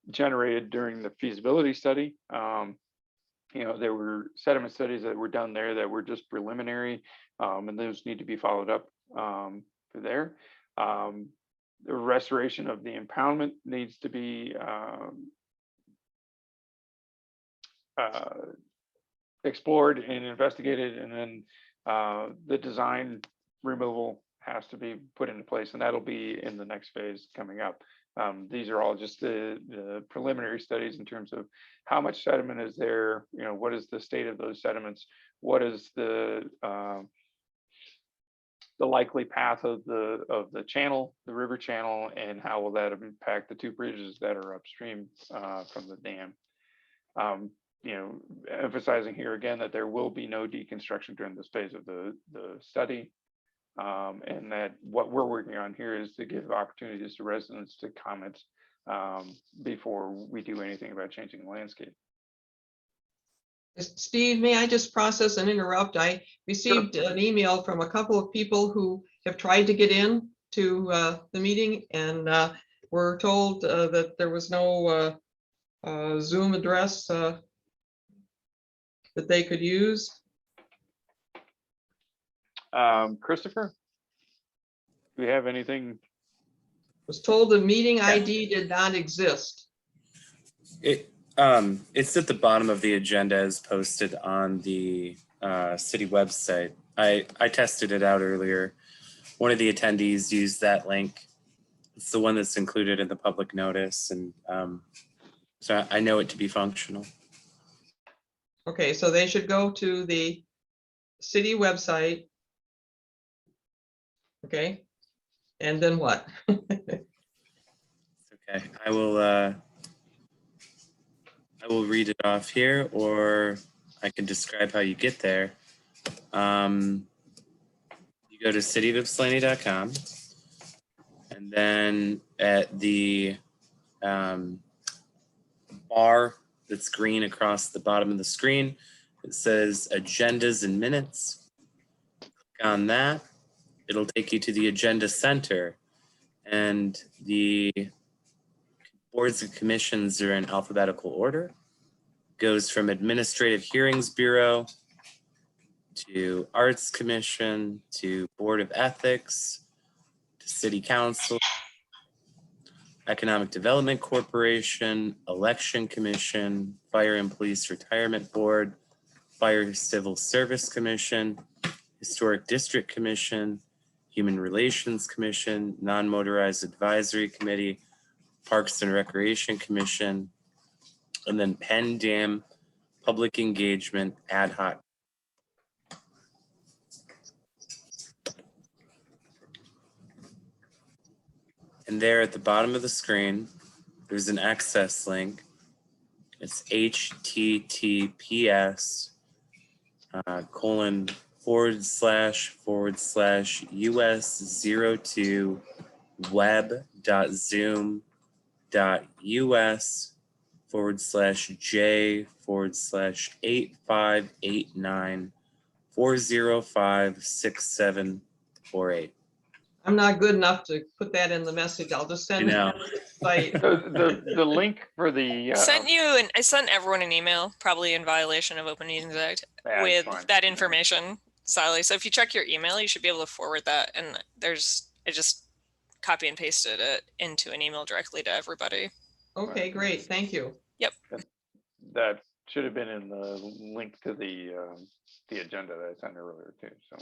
generated during the feasibility study. There were sediment studies that were done there that were just preliminary, and those need to be followed up for there. The restoration of the impoundment needs to be explored and investigated, and then the design removal has to be put into place, and that'll be in the next phase coming up. These are all just the preliminary studies in terms of how much sediment is there, what is the state of those sediments, what is the likely path of the channel, the river channel, and how will that impact the 2 bridges that are upstream from the dam. Emphasizing here again that there will be no deconstruction during this phase of the study. And that what we're working on here is to give opportunities to residents to comment before we do anything about changing the landscape. Steve, may I just process and interrupt? I received an email from a couple of people who have tried to get in to the meeting, and were told that there was no Zoom address that they could use. Christopher, do we have anything? Was told the meeting ID did not exist. It's at the bottom of the agenda as posted on the city website. I tested it out earlier. One of the attendees used that link. It's the one that's included in the public notice, and so I know it to be functional. Okay, so they should go to the city website. Okay, and then what? Okay, I will read it off here, or I can describe how you get there. You go to cityofypsilanti.com, and then at the bar that's green across the bottom of the screen, it says agendas and minutes. Click on that. It'll take you to the agenda center, and the boards and commissions are in alphabetical order. Goes from Administrative Hearings Bureau to Arts Commission to Board of Ethics to City Council, Economic Development Corporation, Election Commission, Fire and Police Retirement Board, Fire Civil Service Commission, Historic District Commission, Human Relations Commission, Non-Motorized Advisory Committee, Parks and Recreation Commission, and then Penn Dam Public Engagement Ad Hoc. And there at the bottom of the screen, there's an access link. It's https://US02 web.zoom.us/J/8589405648. I'm not good enough to put that in the message. I'll just send it know. to the site. The link for the. I sent everyone an email, probably in violation of Open Meetings Act, Yeah, with it's fine. that information, Sally. So if you check your email, you should be able to forward that. And I just copy and pasted it into an email directly to everybody. Okay, great. Thank you. Yep. That should have been in the link to the agenda that I sent earlier too. So.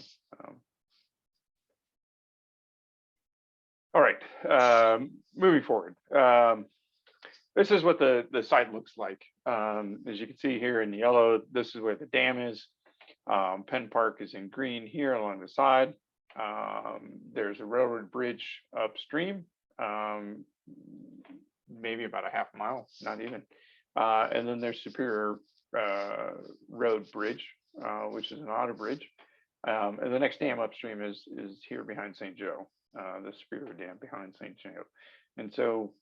All right, moving forward. This is what the site looks like. As you can see here in yellow, this is where the dam is. Penn Park is in green here along the side. There's a railroad bridge upstream, maybe about a half mile, not even. And then there's Superior Road Bridge, which is an auto bridge. And the next dam upstream is here behind St. Joe. The Superior Dam behind St. Joe. And so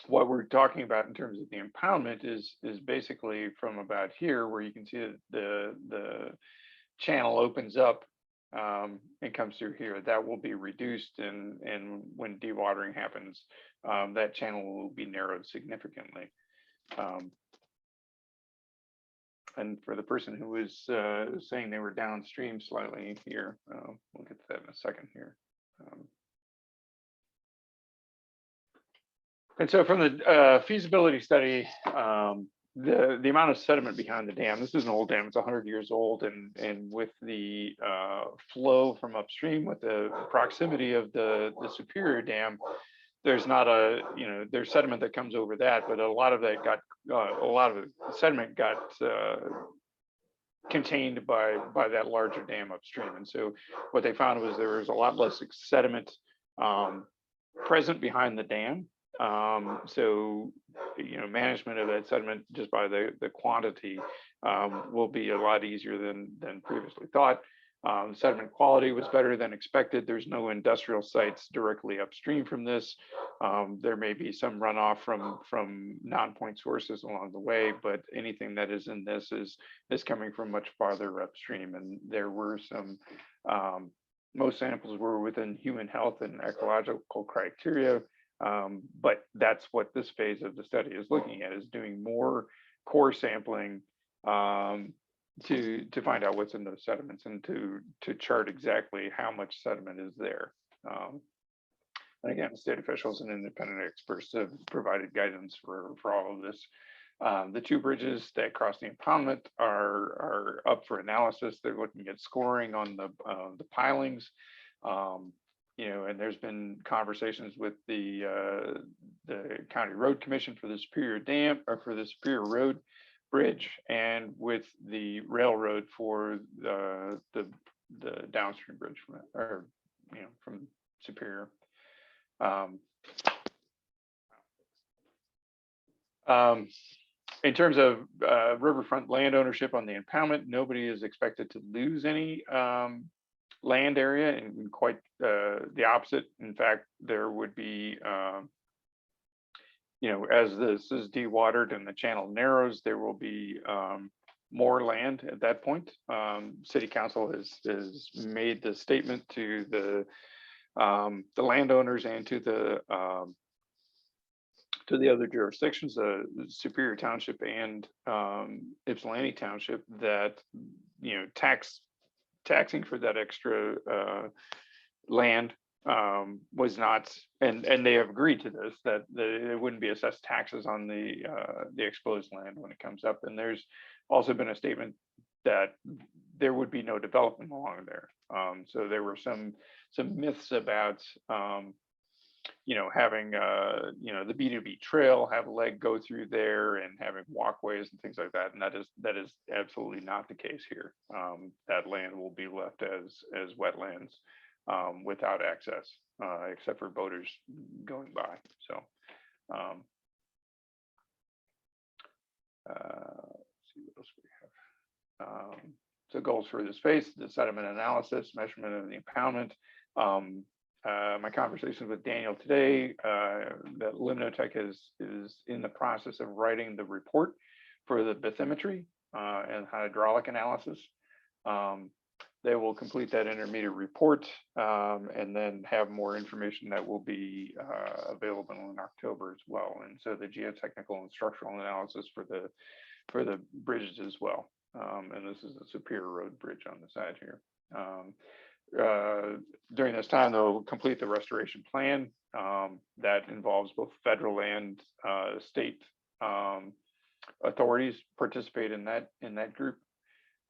what we're talking about in terms of the impoundment is basically from about here, where you can see that the channel opens up and comes through here. That will be reduced, and when dewatering happens, that channel will be narrowed significantly. And for the person who was saying they were downstream slightly here, we'll get to that in a second here. And so from the feasibility study, the amount of sediment behind the dam, this is an old dam, it's 100 years old, and with the flow from upstream, with the proximity of the Superior Dam, there's not there's sediment that comes over that, but a lot of that got, a lot of the sediment got contained by that larger dam upstream. And so what they found was there was a lot less sediment present behind the dam. So management of that sediment just by the quantity will be a lot easier than previously thought. Sediment quality was better than expected. There's no industrial sites directly upstream from this. There may be some runoff from non-point sources along the way, but anything that is in this is coming from much farther upstream. And there were some, most samples were within human health and ecological criteria, but that's what this phase of the study is looking at, is doing more core sampling, to find out what's in those sediments and to chart exactly how much sediment is there. And again, state officials and independent experts have provided guidance for all of this. The two bridges that cross the impoundment are up for analysis. They're looking at scoring on the pilings. You know, and there's been conversations with the County Road Commission for the Superior Dam, or for the Superior Road Bridge, and with the railroad for the downstream bridge from it, or you know, from Superior. In terms of riverfront land ownership on the impoundment, nobody is expected to lose any land area, and quite the opposite. In fact, there would be, you know, as this is dewatered and the channel narrows, there will be more land at that point. City Council has made the statement to the landowners and to the other jurisdictions, Superior Township and Ypsilanti Township, that, you know, taxing for that extra land was not, and they have agreed to this, that it wouldn't be assessed taxes on the exposed land when it comes up. And there's also been a statement that there would be no development along there. So there were some myths about you know, having you know, the B2B trail have a leg go through there and having walkways and things like that, and that is absolutely not the case here. That land will be left as wetlands without access, except for boaters going by. So let's see what else we have. So goals for this phase: the sediment analysis, measurement of the impoundment. My conversations with Daniel today, that Limnotech is in the process of writing the report for the bathymetry and hydraulic analysis. They will complete that intermediate report and then have more information that will be available in October as well. And so the geotechnical and structural analysis for the bridges as well. And this is the Superior Road Bridge on the side here. During this time, they'll complete the restoration plan that involves both federal and state authorities participate in that group.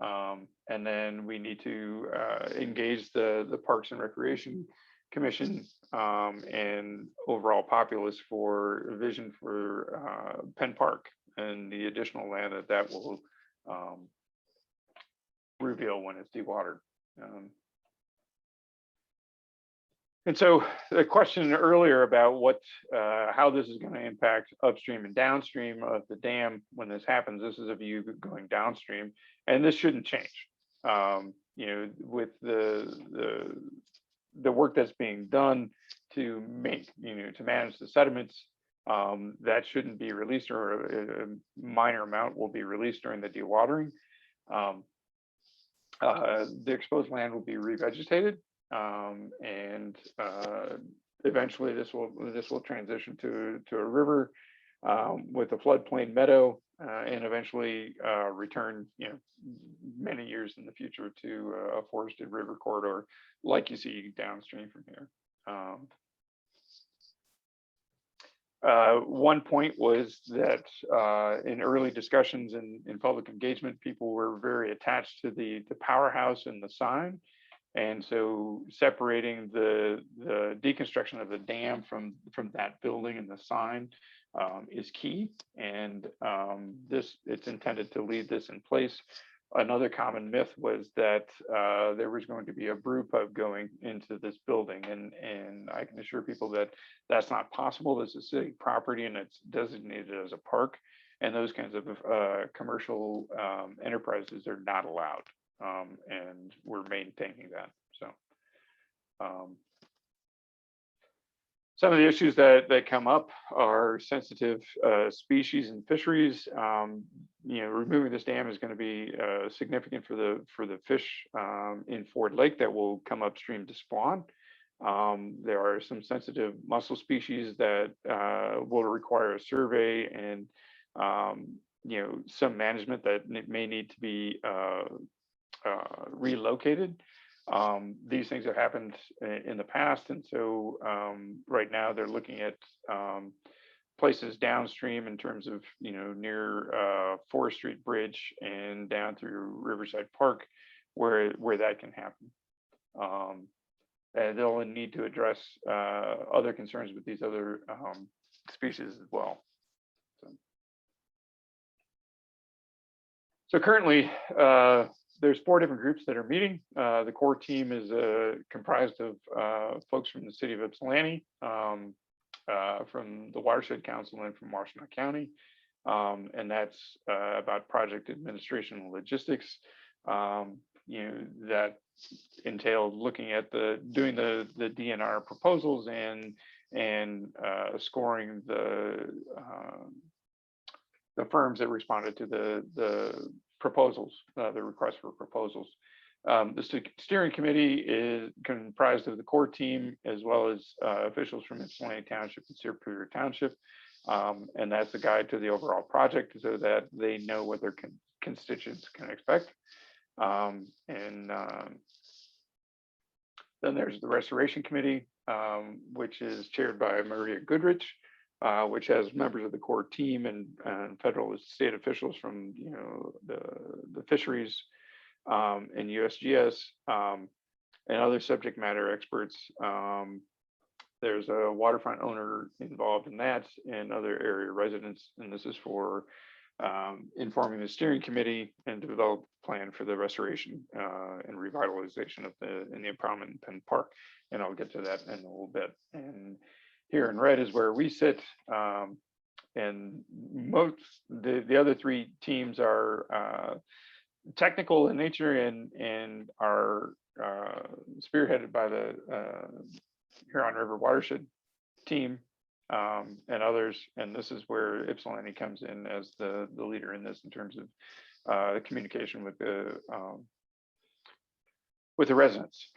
And then we need to engage the Parks and Recreation Commission and overall populace for a vision for Penn Park and the additional land that will reveal when it's dewatered. And so the question earlier about how this is going to impact upstream and downstream of the dam when this happens, this is a view going downstream, and this shouldn't change. You know, with the work that's being done to manage the sediments, that shouldn't be released, or a minor amount will be released during the dewatering. The exposed land will be revegetated. And eventually this will transition to a river with a floodplain meadow, and eventually return, you know, many years in the future to a forested river corridor like you see downstream from here. One point was that in early discussions in public engagement, people were very attached to the powerhouse and the sign. And so separating the deconstruction of the dam from that building and the sign is key. And it's intended to leave this in place. Another common myth was that there was going to be a brew pub going into this building. And I can assure people that that's not possible. This is city property and it's designated as a park. And those kinds of commercial enterprises are not allowed. And we're maintaining that. So some of the issues that come up are sensitive species and fisheries. You know, removing this dam is going to be significant for the fish in Ford Lake that will come upstream to spawn. There are some sensitive mussel species that will require a survey and some management that may need to be relocated. These things have happened in the past, and so right now they're looking at places downstream in terms of near Forest Street Bridge and down through Riverside Park, where that can happen. And they'll need to address other concerns with these other species as well. So currently, there's 4 different groups that are meeting. The core team is comprised of folks from the city of Ypsilanti, from the Watershed Council, and from Washtenaw County. And that's about project administration and logistics. That entailed looking at doing the DNR proposals and scoring the firms that responded to the proposals, the request for proposals. The steering committee is comprised of the core team as well as officials from Ypsilanti Township and Superior Township. And that's a guide to the overall project so that they know what their constituents can expect. Then there's the Restoration Committee, which is chaired by Maria Goodrich, which has members of the core team and federal and state officials from the Fisheries and USGS and other subject matter experts. There's a waterfront owner involved in that and other area residents, and this is for informing the steering committee and to develop a plan for the restoration and revitalization of the impoundment Penn Park. And I'll get to that in a little bit. And here in red is where we sit. And the other 3 teams are technical in nature and are spearheaded by the Huron River Watershed team. And others, and this is where Ypsilanti comes in as the leader in this in terms of the communication with the residents.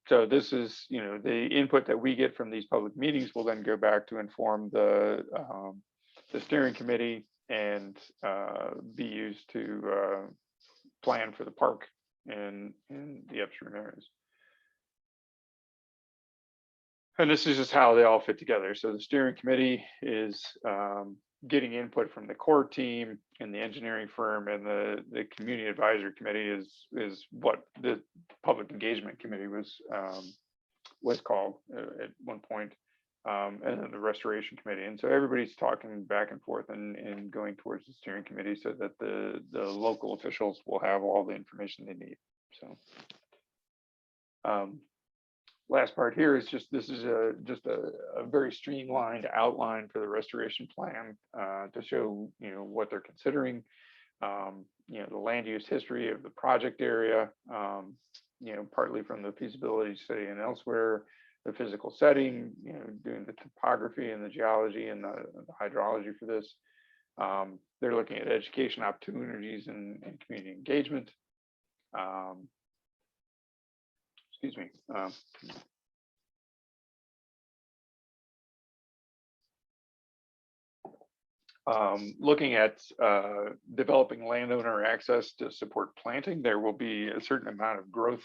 So this is, the input that we get from these public meetings will then go back to inform the steering committee and be used to plan for the park in the upstream areas. And this is just how they all fit together. So the steering committee is getting input from the core team and the engineering firm, and the community advisory committee is what the public engagement committee was called at one point, and then the restoration committee. And so everybody's talking back and forth and going towards the steering committee so that the local officials will have all the information they need. So. Last part here is this is just a very streamlined outline for the restoration plan to show what they're considering, the land use history of the project area, partly from the feasibility study and elsewhere, the physical setting, doing the topography and the geology and the hydrology for this. They're looking at education opportunities and community engagement. Excuse me. Looking at developing landowner access to support planting, there will be a certain amount of growth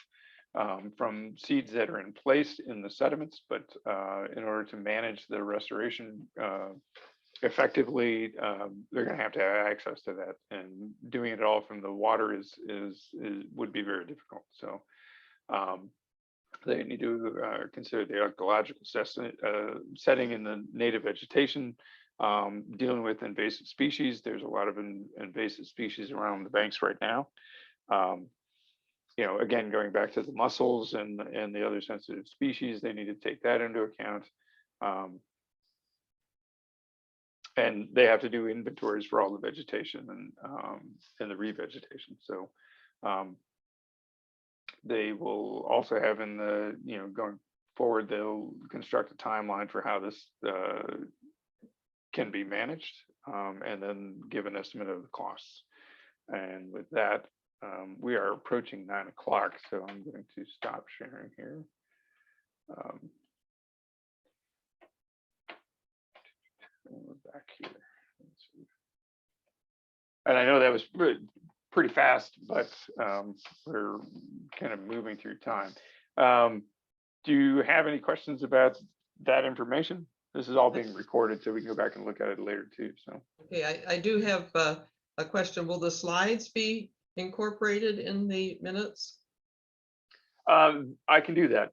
from seeds that are in place in the sediments, but in order to manage the restoration effectively, they're going to have access to that, and doing it all from the water would be very difficult. So they need to consider the ecological setting in the native vegetation, dealing with invasive species. There's a lot of invasive species around the banks right now. Again, going back to the mussels and the other sensitive species, they need to take that into account. And they have to do inventories for all the vegetation and the revegetation. So they will also have in the, going forward, they'll construct a timeline for how this can be managed, and then give an estimate of the costs. And with that, we are approaching 9 o'clock, so I'm going to stop sharing here. Back here. Let's see. And I know that was pretty fast, but we're kind of moving through time. Do you have any questions about that information? This is all being recorded, so we can go back and look at it later too. So, Okay, I do have a question. Will the slides be incorporated in the minutes? I can do that.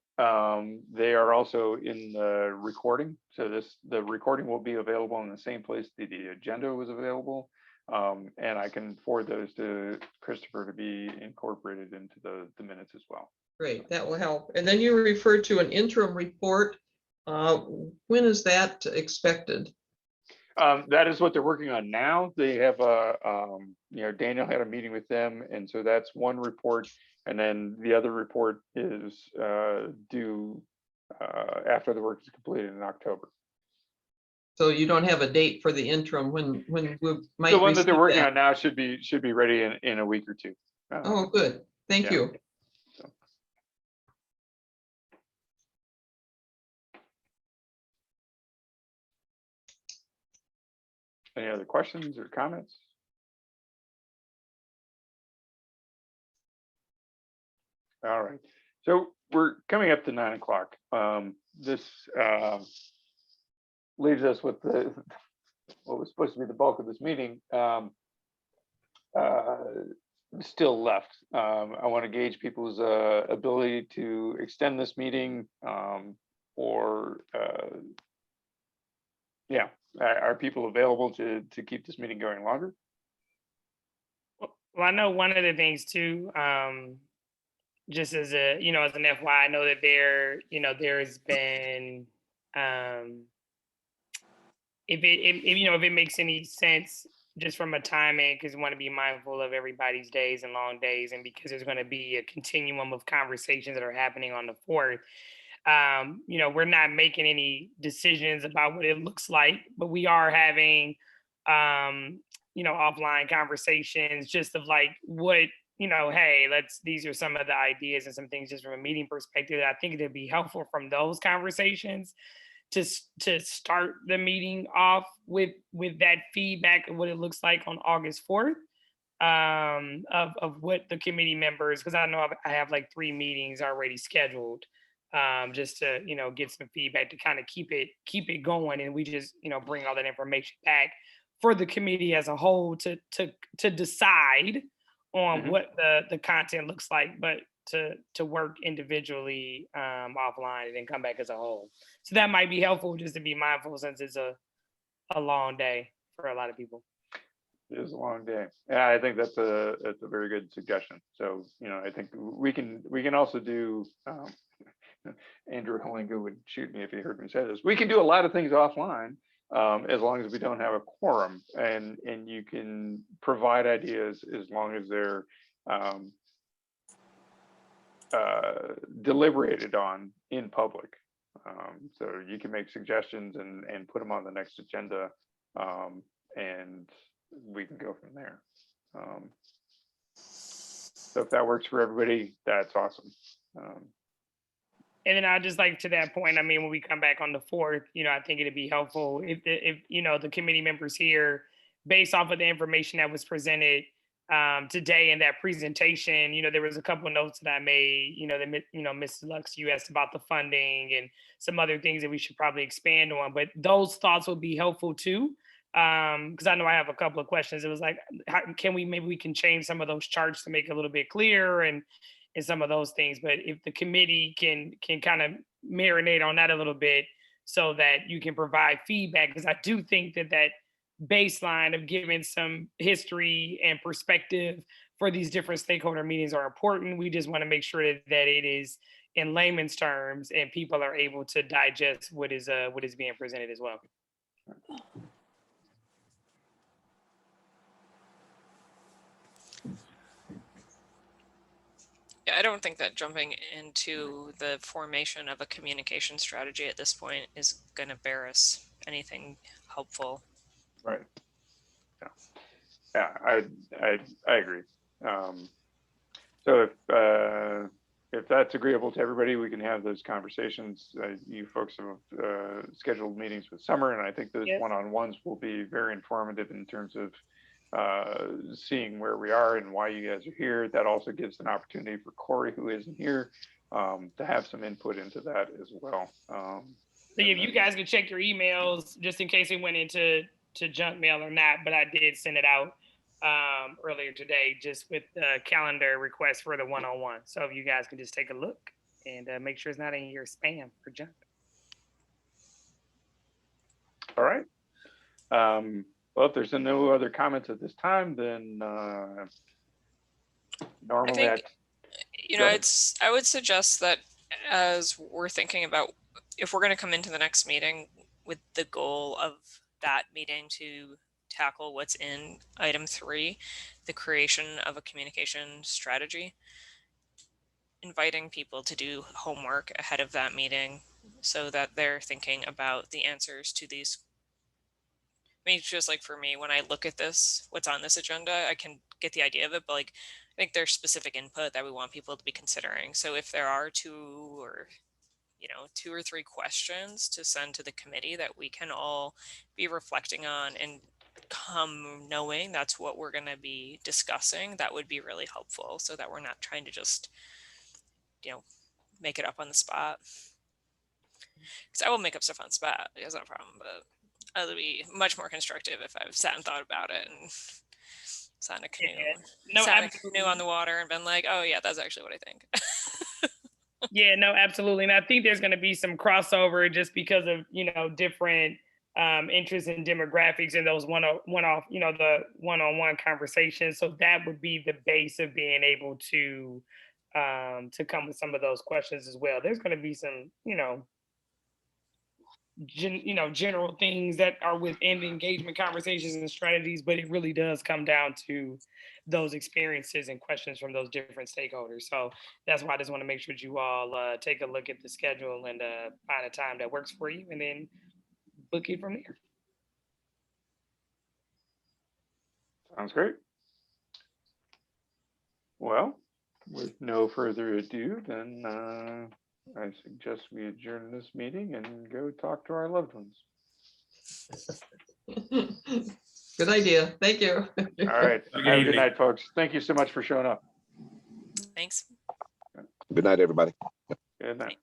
They are also in the recording. So the recording will be available in the same place the agenda was available. And I can forward those to Christopher to be incorporated into the minutes as well. Great, that will help. And then you referred to an interim report. When is that expected? That is what they're working on now. They have Daniel had a meeting with them, and so that's one report. And then the other report is due after the work is completed in October. So you don't have a date for the interim when we might. The one that they're receive working that? on now should be ready in a week or two. Oh, good. Thank yeah. you. So. Any other questions or comments? All right, so we're coming up to 9 o'clock. This leaves us with what was supposed to be the bulk of this meeting still left. I want to gauge people's ability to extend this meeting or yeah, are people available to keep this meeting going longer? Well, I know one of the things too, just as a, as an FYI, I know that there's been, if it makes any sense, just from a timing, because we want to be mindful of everybody's days and long days, and because there's going to be a continuum of conversations that are happening on the 4th. We're not making any decisions about what it looks like, but we are having, offline conversations just of like what, hey, these are some of the ideas and some things just from a meeting perspective. I think it'd be helpful from those conversations to start the meeting off with that feedback of what it looks like on August 4th, of what the committee members, because I know I have like 3 meetings already scheduled, just to get some feedback to kind of keep it going, and we just bring all that information back for the committee as a whole to decide on what the content looks like, but to work individually offline and then come back as a whole. So that might be helpful, just to be mindful, since it's a long day for a lot of people. It is a long day. Yeah, I think that's a very good suggestion. So I think we can also do. Andrew Holinga would shoot me if he heard me say this. We can do a lot of things offline as long as we don't have a quorum, and you can provide ideas as long as they're deliberated on in public. So you can make suggestions and put them on the next agenda, and we can go from there. So if that works for everybody, that's awesome. And then I just like to that point, I mean, when we come back on the 4th, I think it'd be helpful if the committee members here, based off of the information that was presented today in that presentation, there was a couple of notes that I made, Mrs. Lux, you asked about the funding and some other things that we should probably expand on, but those thoughts would be helpful too. Because I know I have a couple of questions. It was like, maybe we can change some of those charts to make it a little bit clearer and some of those things. But if the committee can kind of marinate on that a little bit so that you can provide feedback, because I do think that baseline of giving some history and perspective for these different stakeholder meetings are important. We just want to make sure that it is in layman's terms and people are able to digest what is being presented as well. Yeah, I don't think that jumping into the formation of a communication strategy at this point is going to bear us anything helpful. Right. Yeah, I agree. So if that's agreeable to everybody, we can have those conversations. You folks have scheduled meetings with Summer, and I think those one-on-ones will be very informative in terms of seeing where we are and why you guys are here. That also gives an opportunity for Corey, who isn't here, to have some input into that as well. So if you guys can check your emails just in case it went into junk mail or not, but I did send it out earlier today just with the calendar request for the one-on-one. So if you guys can just take a look and make sure it's not in your spam or junk. All right. Well, if there's no other comments at this time, then normally I would suggest that as we're thinking about if we're going to come into the next meeting with the goal of that meeting to tackle what's in item 3, the creation of a communication strategy, inviting people to do homework ahead of that meeting so that they're thinking about the answers to these. I mean, just like for me, when I look at this, what's on this agenda, I can get the idea of it, but like, I think there's specific input that we want people to be considering. So if there are 2 or 3 questions to send to the committee that we can all be reflecting on and come knowing that's what we're going to be discussing, that would be really helpful so that we're not trying to just, make it up on the spot. Because I will make up stuff on the spot. It's not a problem, but it would be much more constructive if I've sat and thought about it and sat in a canoe on the water and been like, oh yeah, that's actually what I think. Yeah, no, absolutely. And I think there's going to be some crossover just because of, different interests and demographics in those the one-on-one conversations. So that would be the base of being able to come with some of those questions as well. There's going to be some, general things that are within the engagement conversations and strategies, but it really does come down to those experiences and questions from those different stakeholders. So that's why I just want to make sure that you all take a look at the schedule and find a time that works for you and then book it from there. Sounds great. Well, with no further ado, then I suggest we adjourn this meeting and go talk to our loved ones. Good idea. Thank you. All right. Have a good night, folks. Thank you so much for showing up. Thanks. Good night, everybody. Good night.